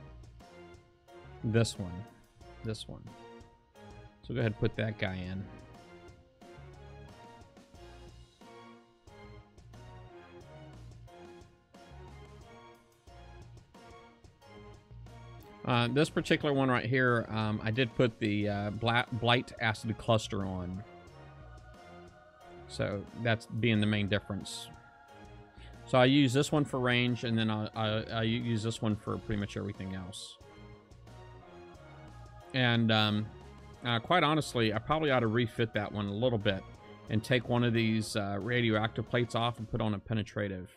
this one. So go ahead and put that guy in. This particular one right here, I did put the blight acid cluster on. So that's being the main difference. So I use this one for range, and then I use this one for pretty much everything else. And quite honestly, I probably ought to refit that one a little bit and take one of these radioactive plates off and put on a penetrative.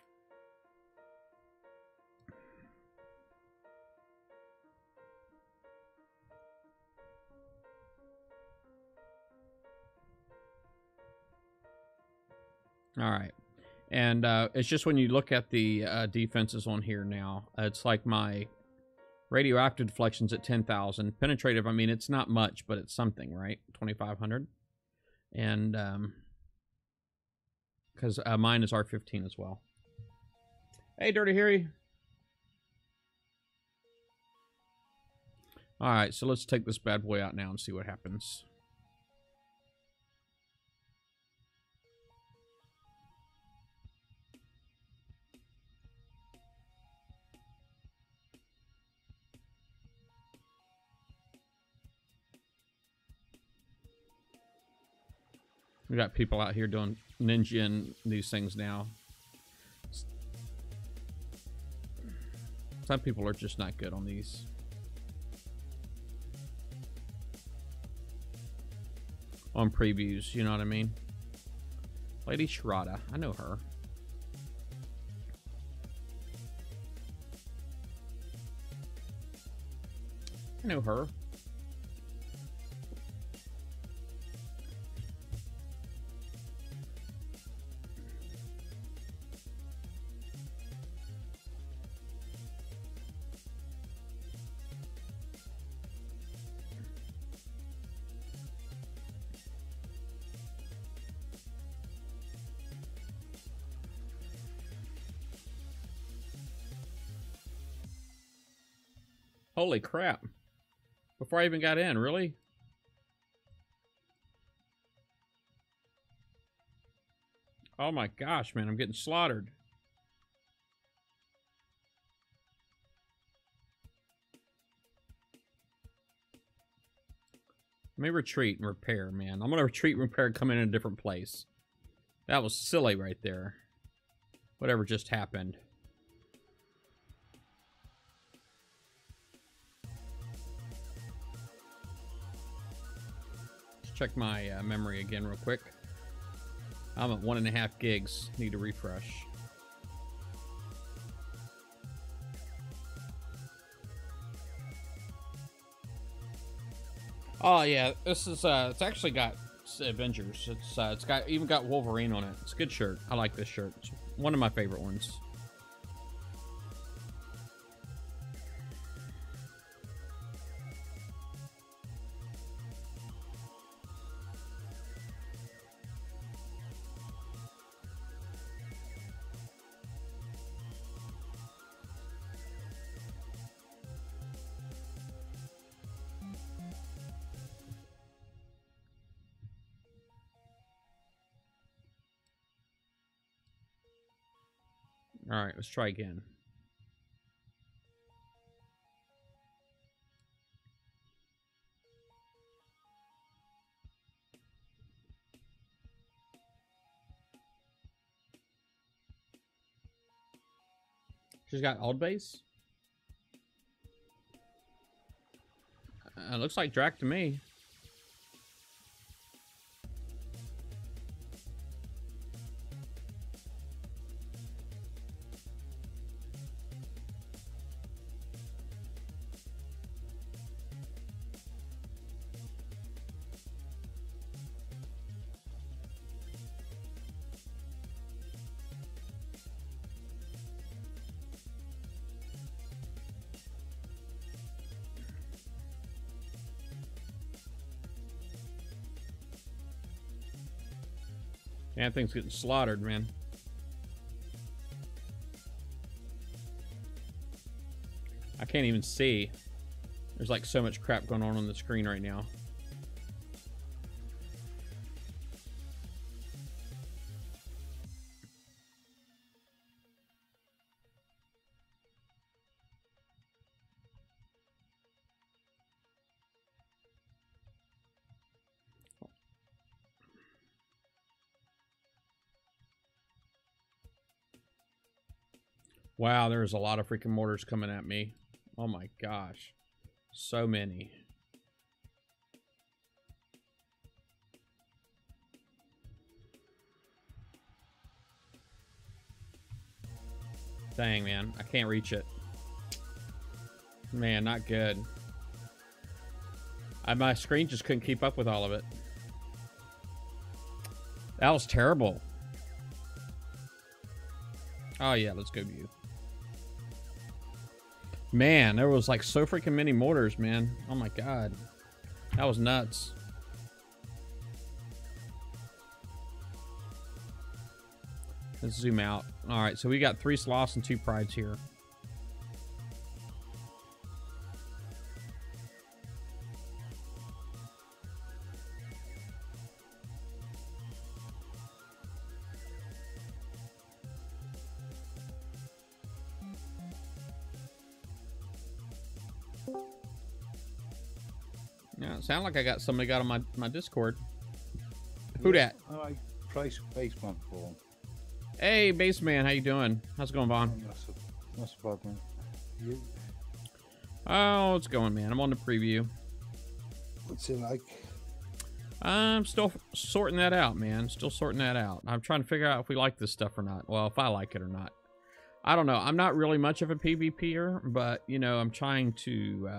All right. And it's just when you look at the defenses on here now, it's like my radioactive deflection's at 10,000. Penetrative, I mean, it's not much, but it's something, right? 2,500. And because mine is R15 as well. Hey, Dirty Harry. All right, so let's take this bad boy out now and see what happens. We got people out here doing ninja and these things now. Some people are just not good on these. On previews, you know what I mean? Lady Sharada, I know her. I know her. Holy crap. Before I even got in, really? Oh my gosh, man, I'm getting slaughtered. Let me retreat and repair, man. I'm gonna retreat and repair and come in a different place. That was silly right there. Whatever just happened. check my memory again real quick. I'm at 1.5 gigs. Need to refresh. Oh yeah, this is it's actually got Avengers. It's got even got Wolverine on it. It's a good shirt. I like this shirt. It's one of my favorite ones. All right, let's try again. She's got old base. Looks like Drac to me. That thing's getting slaughtered, man. I can't even see. There's like so much crap going on the screen right now. Wow, there's a lot of freaking mortars coming at me. Oh my gosh. So many. Dang, man. I can't reach it. Man, not good. My screen just couldn't keep up with all of it. That was terrible. Oh yeah, let's go view. Man, there was like so freaking many mortars, man. Oh my god. That was nuts. Let's zoom out. Alright, so we got 3 sloths and 2 prides here. Yeah, it sounds like I got somebody got on my Discord. Who that? Oh, I price baseman for him. Hey, Baseman, how you doing? How's it going, Vaughn? Not so bad, man. You? Oh, it's going, man. I'm on the preview. What's it like? I'm still sorting that out, man. Still sorting that out. I'm trying to figure out if we like this stuff or not. Well, if I like it or not. I don't know. I'm not really much of a PvPer, but, you know, I'm trying to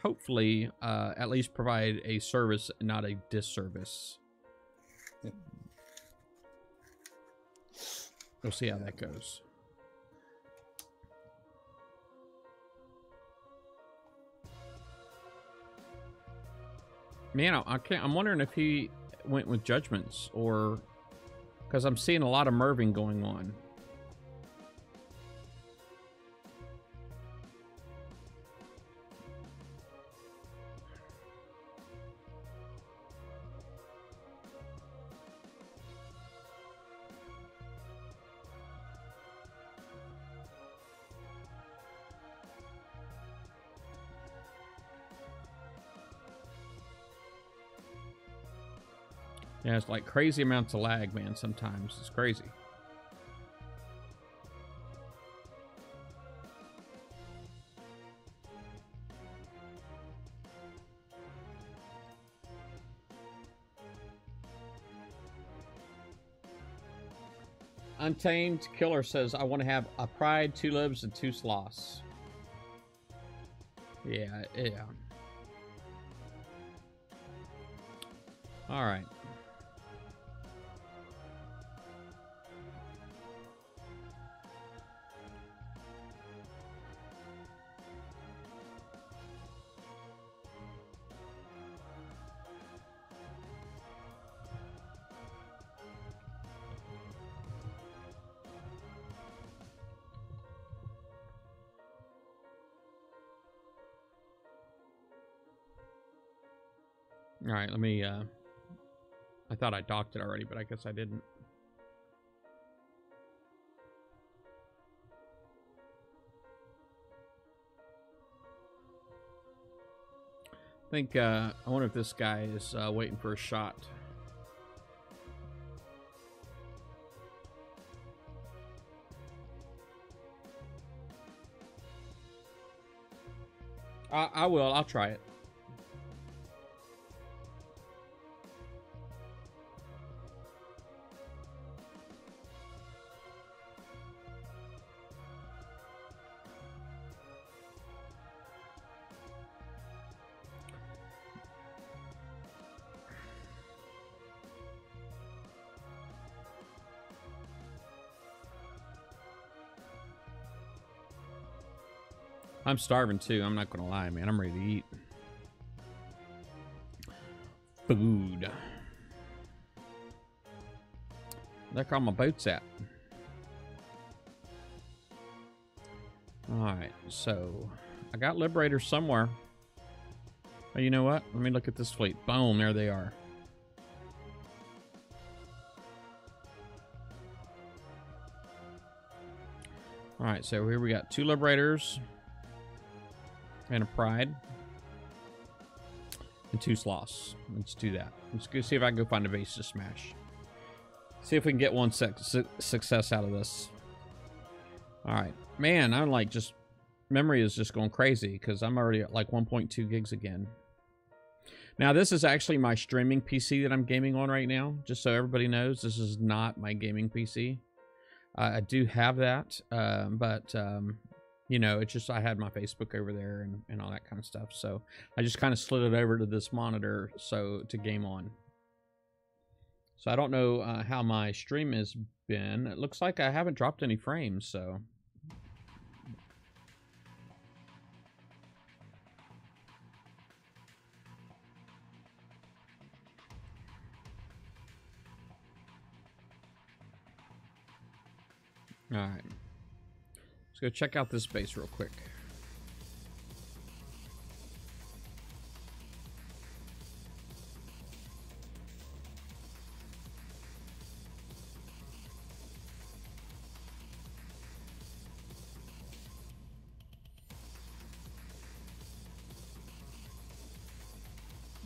hopefully at least provide a service, not a disservice. Yeah. We'll see how that goes. Man, I'm wondering if he went with judgments or because I'm seeing a lot of Merving going on. Yeah, it's like crazy amounts of lag, man, sometimes. It's crazy. Untamed Killer says, I want to have a pride, 2 libs, and 2 sloths. Yeah, yeah. All right. All right, let me, I thought I docked it already, but I guess I didn't. I think, I wonder if this guy is waiting for a shot. I will, I'll try it. I'm starving too, I'm not gonna lie, man. I'm ready to eat. Food. Look where all my boats at. Alright, so I got Liberators somewhere. Oh, you know what? Let me look at this fleet. Boom, there they are. Alright, so here we got 2 Liberators. And a Pride. And 2 Sloths. Let's do that. Let's go see if I can go find a base to smash. See if we can get one success out of this. Alright. Man, I'm like just... Memory is just going crazy because I'm already at like 1.2 gigs again. Now, this is actually my streaming PC that I'm gaming on right now. Just so everybody knows, this is not my gaming PC. I do have that, you know, it's just I had my Facebook over there and all that kind of stuff. So I just kind of slid it over to this monitor to game on. So I don't know how my stream has been. It looks like I haven't dropped any frames, so... Alright. Let's go check out this base real quick.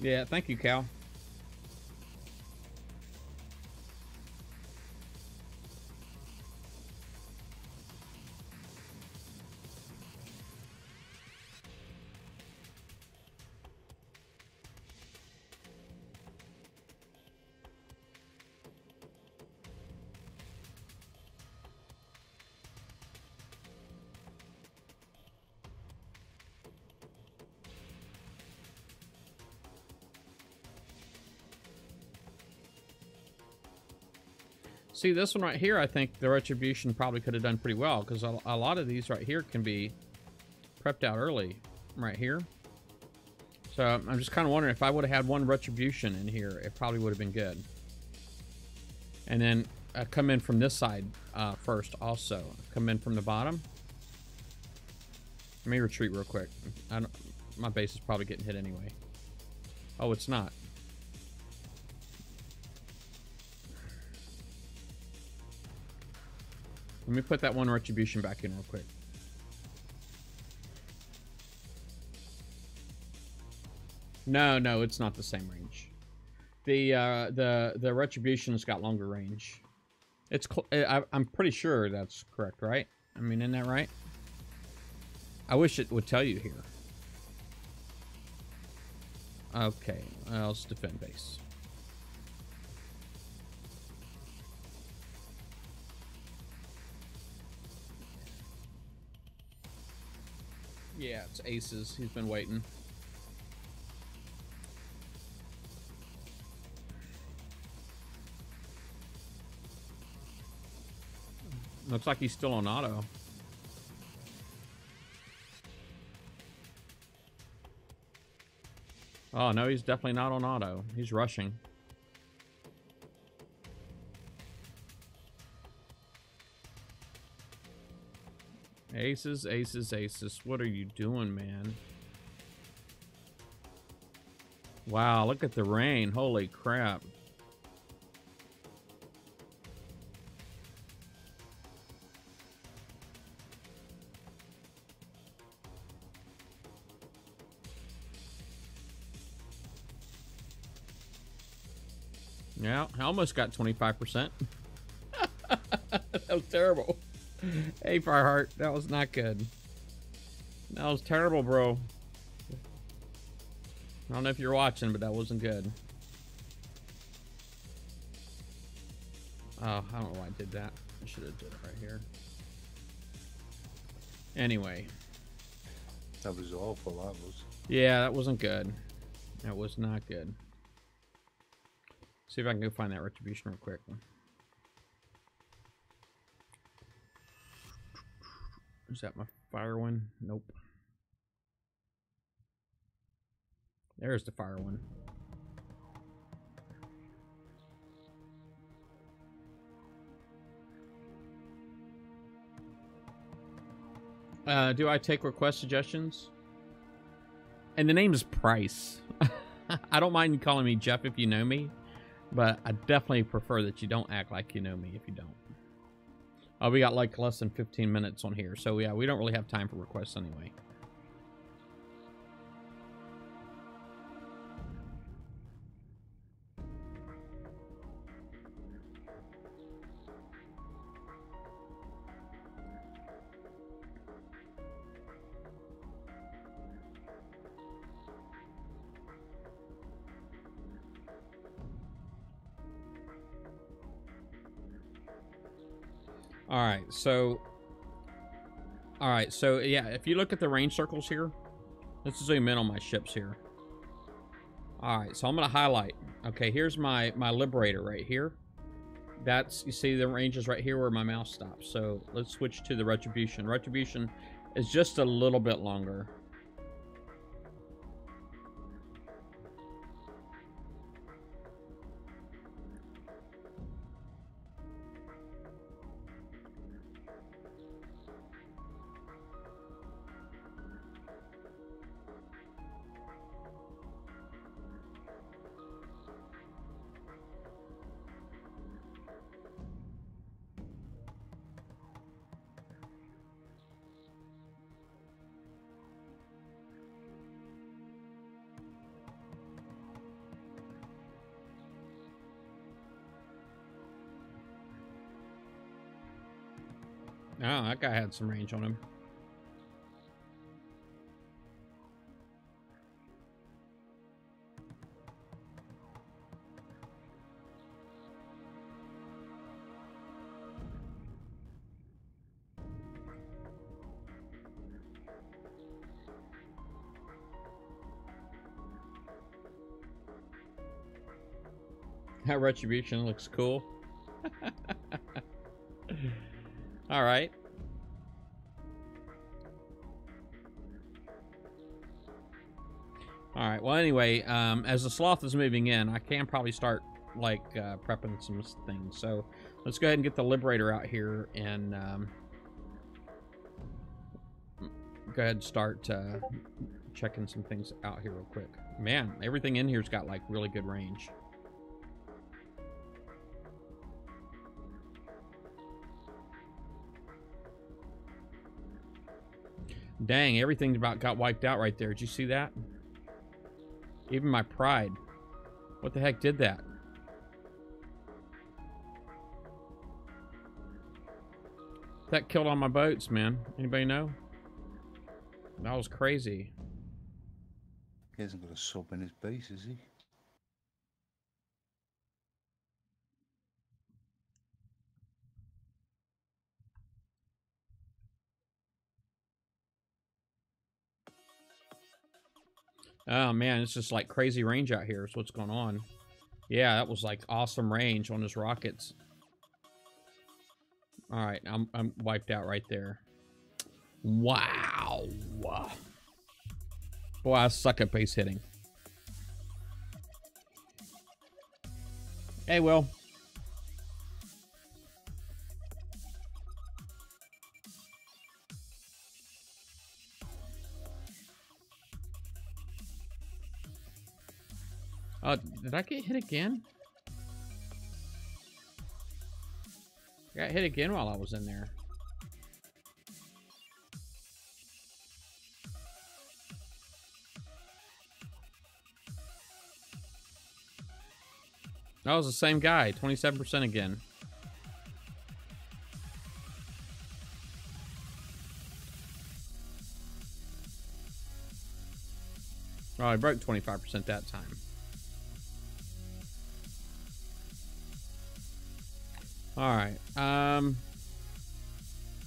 Yeah, thank you, Cal. See, this one right here, I think the Retribution probably could have done pretty well, because a lot of these right here can be prepped out early, right here. So I'm just kind of wondering if I would have had one Retribution in here, it probably would have been good. And then come in from this side first also. Come in from the bottom. Let me retreat real quick. My base is probably getting hit anyway. Oh, it's not. Let me put that one Retribution back in real quick. No, no, it's not the same range. The Retribution's got longer range. It's I'm pretty sure that's correct, right? I mean, isn't that right? I wish it would tell you here. Okay, let's defend base. Yeah, it's aces. He's been waiting. Looks like he's still on auto. Oh, no, he's definitely not on auto. He's rushing. Aces, aces, aces. What are you doing, man? Wow, look at the rain. Holy crap. Yeah, I almost got 25%. That was terrible. Hey, Fireheart, that was not good. That was terrible, bro. I don't know if you're watching, but that wasn't good. Oh, I don't know why I did that. I should have did it right here. Anyway. That was awful, that was. Yeah, that wasn't good. That was not good. See if I can go find that retribution real quick. Is that my fire one? Nope. There's the fire one. Do I take request suggestions? And the name is Price. I don't mind you calling me Jeff if you know me, but I definitely prefer that you don't act like you know me if you don't. Oh, we got like less than 15 minutes on here, so yeah, we don't really have time for requests anyway. All right, so yeah, if you look at the range circles here, let's zoom in on my ships here. All right, so I'm gonna highlight. Okay, here's my Liberator right here. That's, you see the ranges right here where my mouse stops. So let's switch to the Retribution. Retribution is just a little bit longer. Oh, that guy had some range on him. That Retribution looks cool. All right. All right. Well, anyway, as the Sloth is moving in, I can probably start like prepping some things. So let's go ahead and get the Liberator out here and go ahead and start checking some things out here real quick. Man, everything in here's got like really good range. Dang, everything about got wiped out right there. Did you see that? Even my Pride. What the heck did that? That killed all my boats, man. Anybody know? That was crazy. He hasn't got a sub in his base, is he? Oh man, it's just like crazy range out here is what's going on. Yeah, that was like awesome range on his rockets. All right, I'm wiped out right there. Wow. Boy, I suck at base hitting. Hey, Will. Did I get hit again? I got hit again while I was in there. That was the same guy, 27% again. Oh, I broke 25% that time. All right.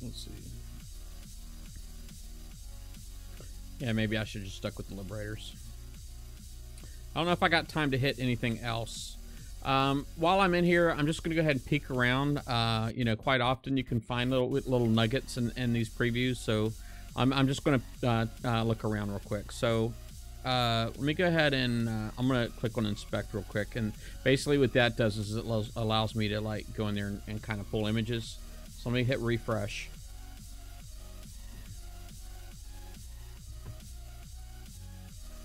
Let's see. Yeah, maybe I should have just stuck with the Liberators. I don't know if I got time to hit anything else. While I'm in here, I'm just going to go ahead and peek around. You know, quite often you can find little nuggets in these previews, so I'm just going to look around real quick. So let me go ahead and I'm going to click on inspect real quick, and basically what that does is it allows me to like go in there and kind of pull images. So let me hit refresh.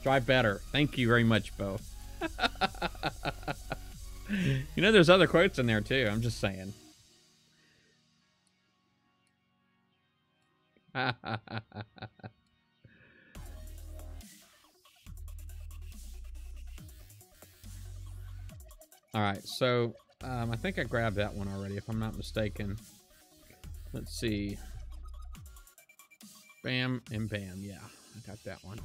Drive better. Thank you very much, Bo. You know, there's other quotes in there too. I'm just saying. All right, so I think I grabbed that one already, if I'm not mistaken. Let's see. Bam and bam. Yeah, I got that one.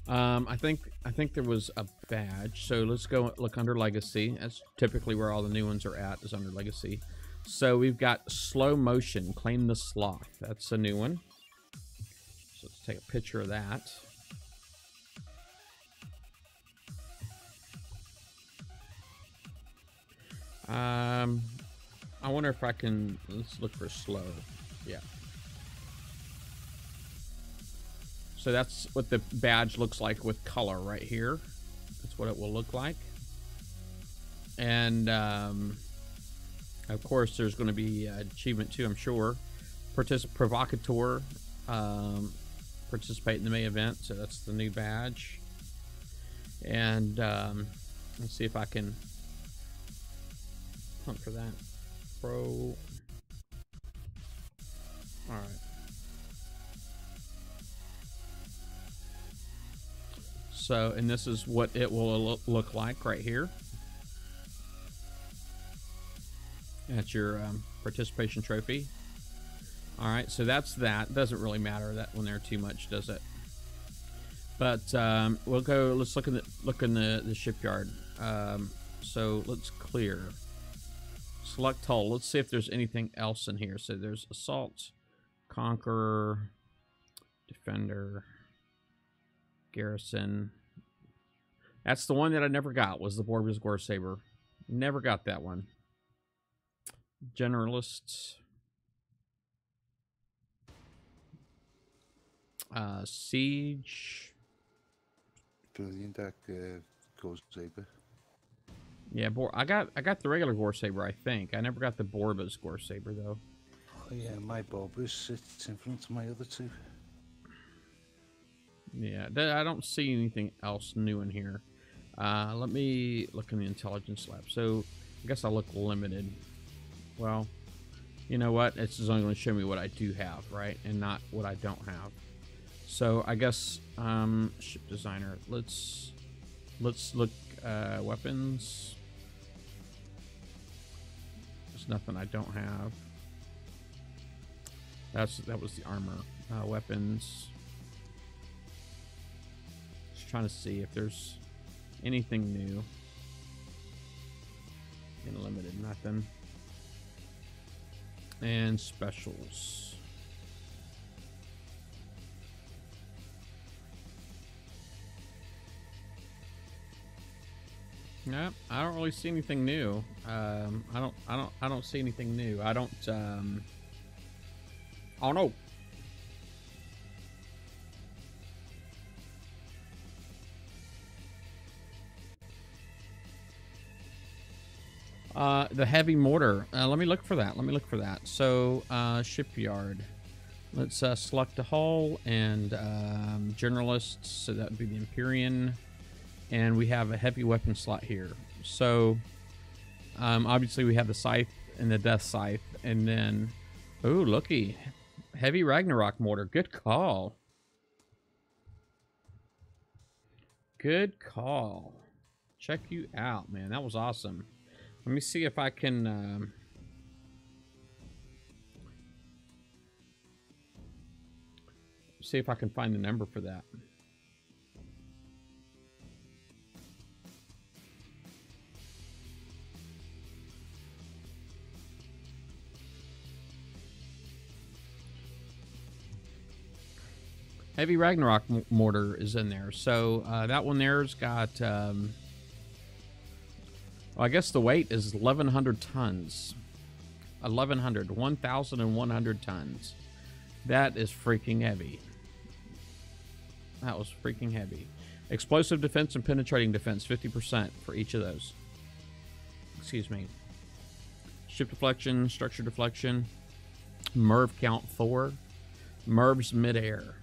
I think there was a badge, so let's go look under legacy. That's typically where all the new ones are at, is under legacy. So we've got slow motion, claim the sloth. That's a new one. So let's take a picture of that. I wonder if I can, let's look for slow. Yeah. So that's what the badge looks like with color right here. That's what it will look like. And of course, there's going to be achievement too, I'm sure. Provocateur, participate in the May event. So that's the new badge. And let's see if I can hunt for that. Pro. All right. So, and this is what it will look like right here. That's your participation trophy. All right, so that's that. Doesn't really matter that when they're too much, does it? But we'll go. Let's look in the shipyard. So let's clear. Select hull. Let's see if there's anything else in here. So there's assault, conqueror, defender, garrison. That's the one that I never got, was the Borbus Gorsaber. Never got that one. Generalists. Siege. Brilliant that Gorsaber. Yeah, I got the regular Gorsaber, I think. I never got the Borbus Gorsaber though. Oh yeah, my Borbus sits in front of my other two. Yeah, I don't see anything else new in here. Let me look in the intelligence lab. So I guess I'll look limited. Well, you know what? It's just only going to show me what I do have, right? And not what I don't have. So I guess ship designer. Let's look weapons. There's nothing I don't have. That was the armor. Weapons. Just trying to see if there's anything new. In limited, nothing. And specials. Nope, I don't really see anything new. I don't see anything new. I don't. Oh no. The heavy mortar. Let me look for that. Let me look for that. So, shipyard. Let's select the hull and generalists. So that would be the Empyrean. And we have a heavy weapon slot here. So, obviously we have the scythe and the death scythe. And then, oh, looky. Heavy Ragnarok mortar. Good call. Good call. Check you out, man. That was awesome. Let me see if I can... see if I can find the number for that. Heavy Ragnarok mortar is in there. So that one there's got... well, I guess the weight is 1,100 tons. 1,100 tons. That is freaking heavy. That was freaking heavy. Explosive defense and penetrating defense, 50% for each of those. Excuse me. Ship deflection, structure deflection. Merv count 4. Merv's midair.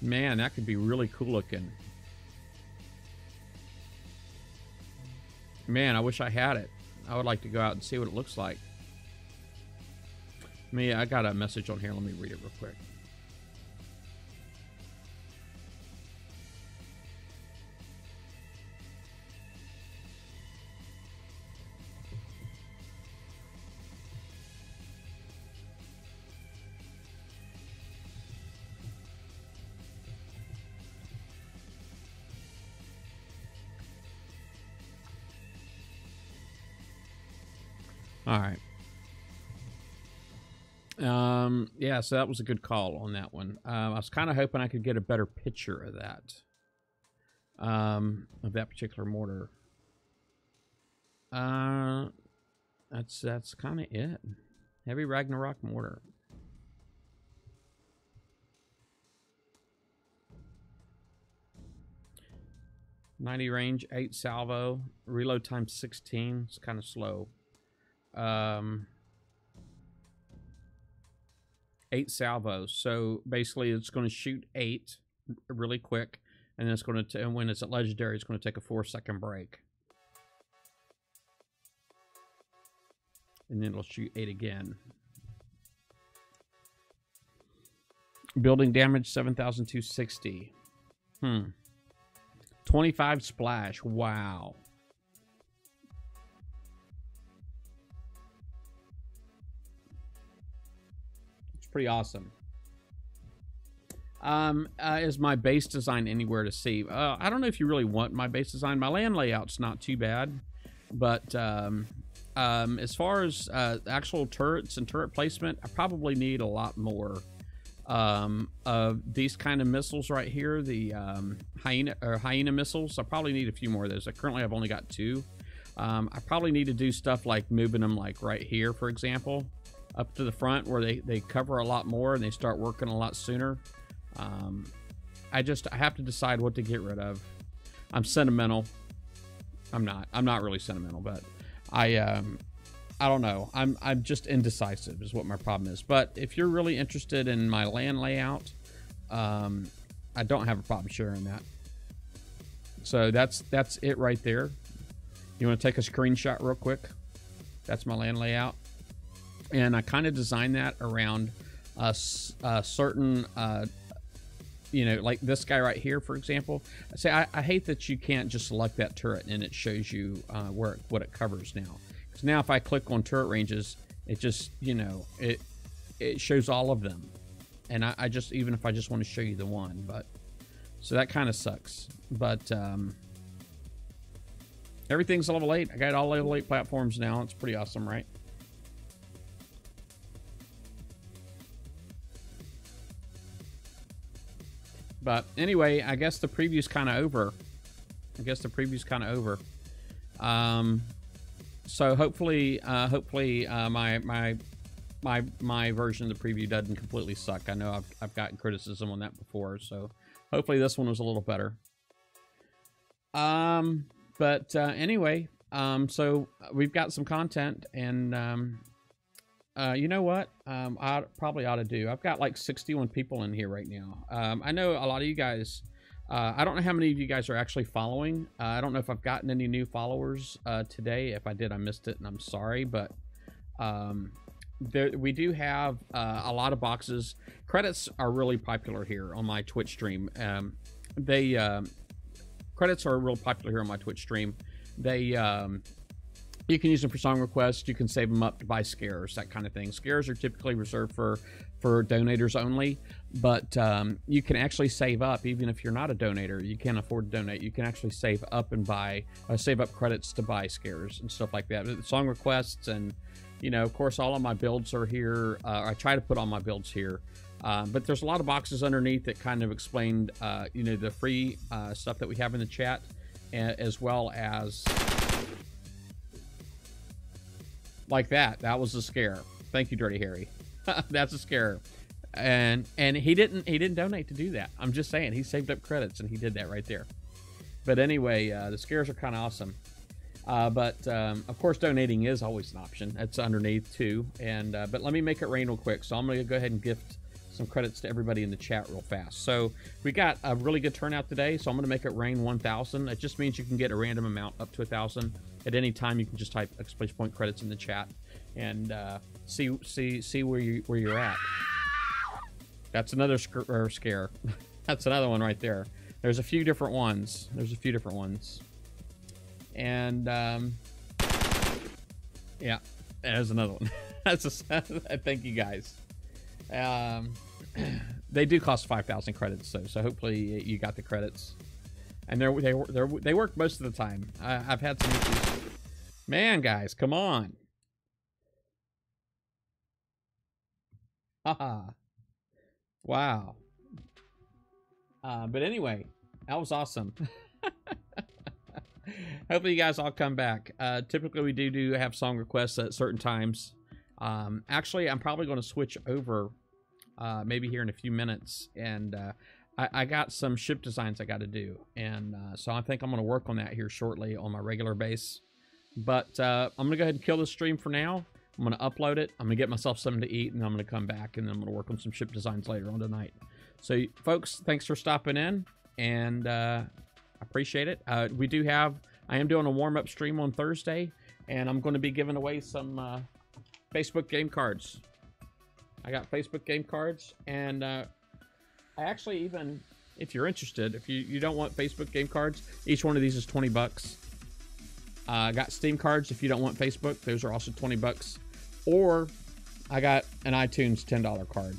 Man, that could be really cool looking. Man, I wish I had it. I would like to go out and see what it looks like. I got a message on here. Let me read it real quick. All right. Yeah, so that was a good call on that one. I was kind of hoping I could get a better picture of that particular mortar. That's kind of it. Heavy Ragnarok mortar. .90 range, 8 salvo, reload time 16. It's kind of slow. 8 salvos. So basically, it's going to shoot 8 really quick, and then it's going to. And when it's at legendary, it's going to take a 4-second break, and then it'll shoot 8 again. Building damage 7,260. 25 splash. Wow. It's pretty awesome. Is my base design anywhere to see? I don't know if you really want my base design. My land layout's not too bad, but as far as actual turrets and turret placement, I probably need a lot more of these kind of missiles right here, the hyena missiles. I probably need a few more of those. Currently I've only got 2. I probably need to do stuff like moving them like right here, for example, up to the front where they cover a lot more and they start working a lot sooner. I have to decide what to get rid of. I'm sentimental. I'm not really sentimental, but I don't know. I'm just indecisive is what my problem is. But if you're really interested in my land layout, I don't have a problem sharing that. So that's it right there. You want to take a screenshot real quick? That's my land layout. And I kind of designed that around a certain, like this guy right here, for example. I hate that you can't just select that turret and it shows you what it covers now. Because now if I click on turret ranges, it just, it shows all of them. And I just, even if I just want to show you the one, but, so that kind of sucks. But, everything's level 8. I got all level 8 platforms now. It's pretty awesome, right? But anyway, I guess the preview's kind of over. So hopefully my version of the preview doesn't completely suck. I know I've gotten criticism on that before, so hopefully this one was a little better. Anyway, so we've got some content, and you know what? I probably ought to do. I've got like 61 people in here right now. I know a lot of you guys. I don't know how many of you guys are actually following. I don't know if I've gotten any new followers today. If I did, I missed it, and I'm sorry. But we do have a lot of boxes. Credits are really popular here on my Twitch stream. Credits are real popular here on my Twitch stream. You can use them for song requests. You can save them up to buy scares, that kind of thing. Scares are typically reserved for donators only, but you can actually save up even if you're not a donator. You can't afford to donate. You can actually save up and save up credits to buy scares and stuff like that. Song requests, and you know, of course, all of my builds are here. I try to put all my builds here, but there's a lot of boxes underneath that kind of explained, you know, the free stuff that we have in the chat, as well as like that. That was a scare. Thank you, Dirty Harry. That's a scare. And he didn't donate to do that. I'm just saying, he saved up credits and he did that right there. But anyway, the scares are kind of awesome. Of course, donating is always an option. That's underneath too. And but let me make it rain real quick. So I'm going to go ahead and gift some credits to everybody in the chat real fast. So we got a really good turnout today. So I'm going to make it rain 1,000. It just means you can get a random amount up to 1,000 at any time. You can just type exclamation point credits in the chat and see where you're at. That's another scare. That's another one right there. There's a few different ones. And yeah, there's another one. Thank you guys. They do cost 5,000 credits, so hopefully you got the credits. And they work most of the time. I've had some issues. Man, guys, come on. Haha. Wow. But anyway, that was awesome. Hopefully you guys all come back. Typically we do have song requests at certain times. Actually, I'm probably going to switch over maybe here in a few minutes, and I got some ship designs I got to do, and so I think I'm going to work on that here shortly on my regular base. But I'm going to go ahead and kill this stream for now. I'm going to upload it. I'm going to get myself something to eat, and I'm going to come back, and then I'm going to work on some ship designs later on tonight. So, folks, thanks for stopping in, and I appreciate it. I am doing a warm-up stream on Thursday, and I'm going to be giving away some Facebook game cards. I got Facebook game cards, and I actually even, if you're interested, if you don't want Facebook game cards, each one of these is 20 bucks. I got Steam cards if you don't want Facebook. Those are also 20 bucks. Or I got an iTunes $10 card.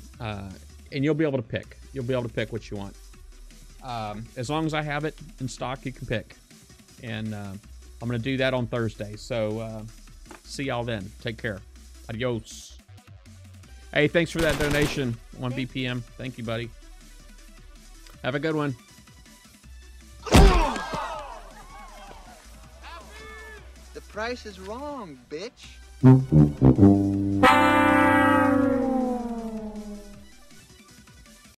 And you'll be able to pick. You'll be able to pick what you want. As long as I have it in stock, you can pick. And I'm going to do that on Thursday. So see y'all then. Take care. Adios. Hey, thanks for that donation on BPM. Thank you, buddy. Have a good one. The price is wrong, bitch.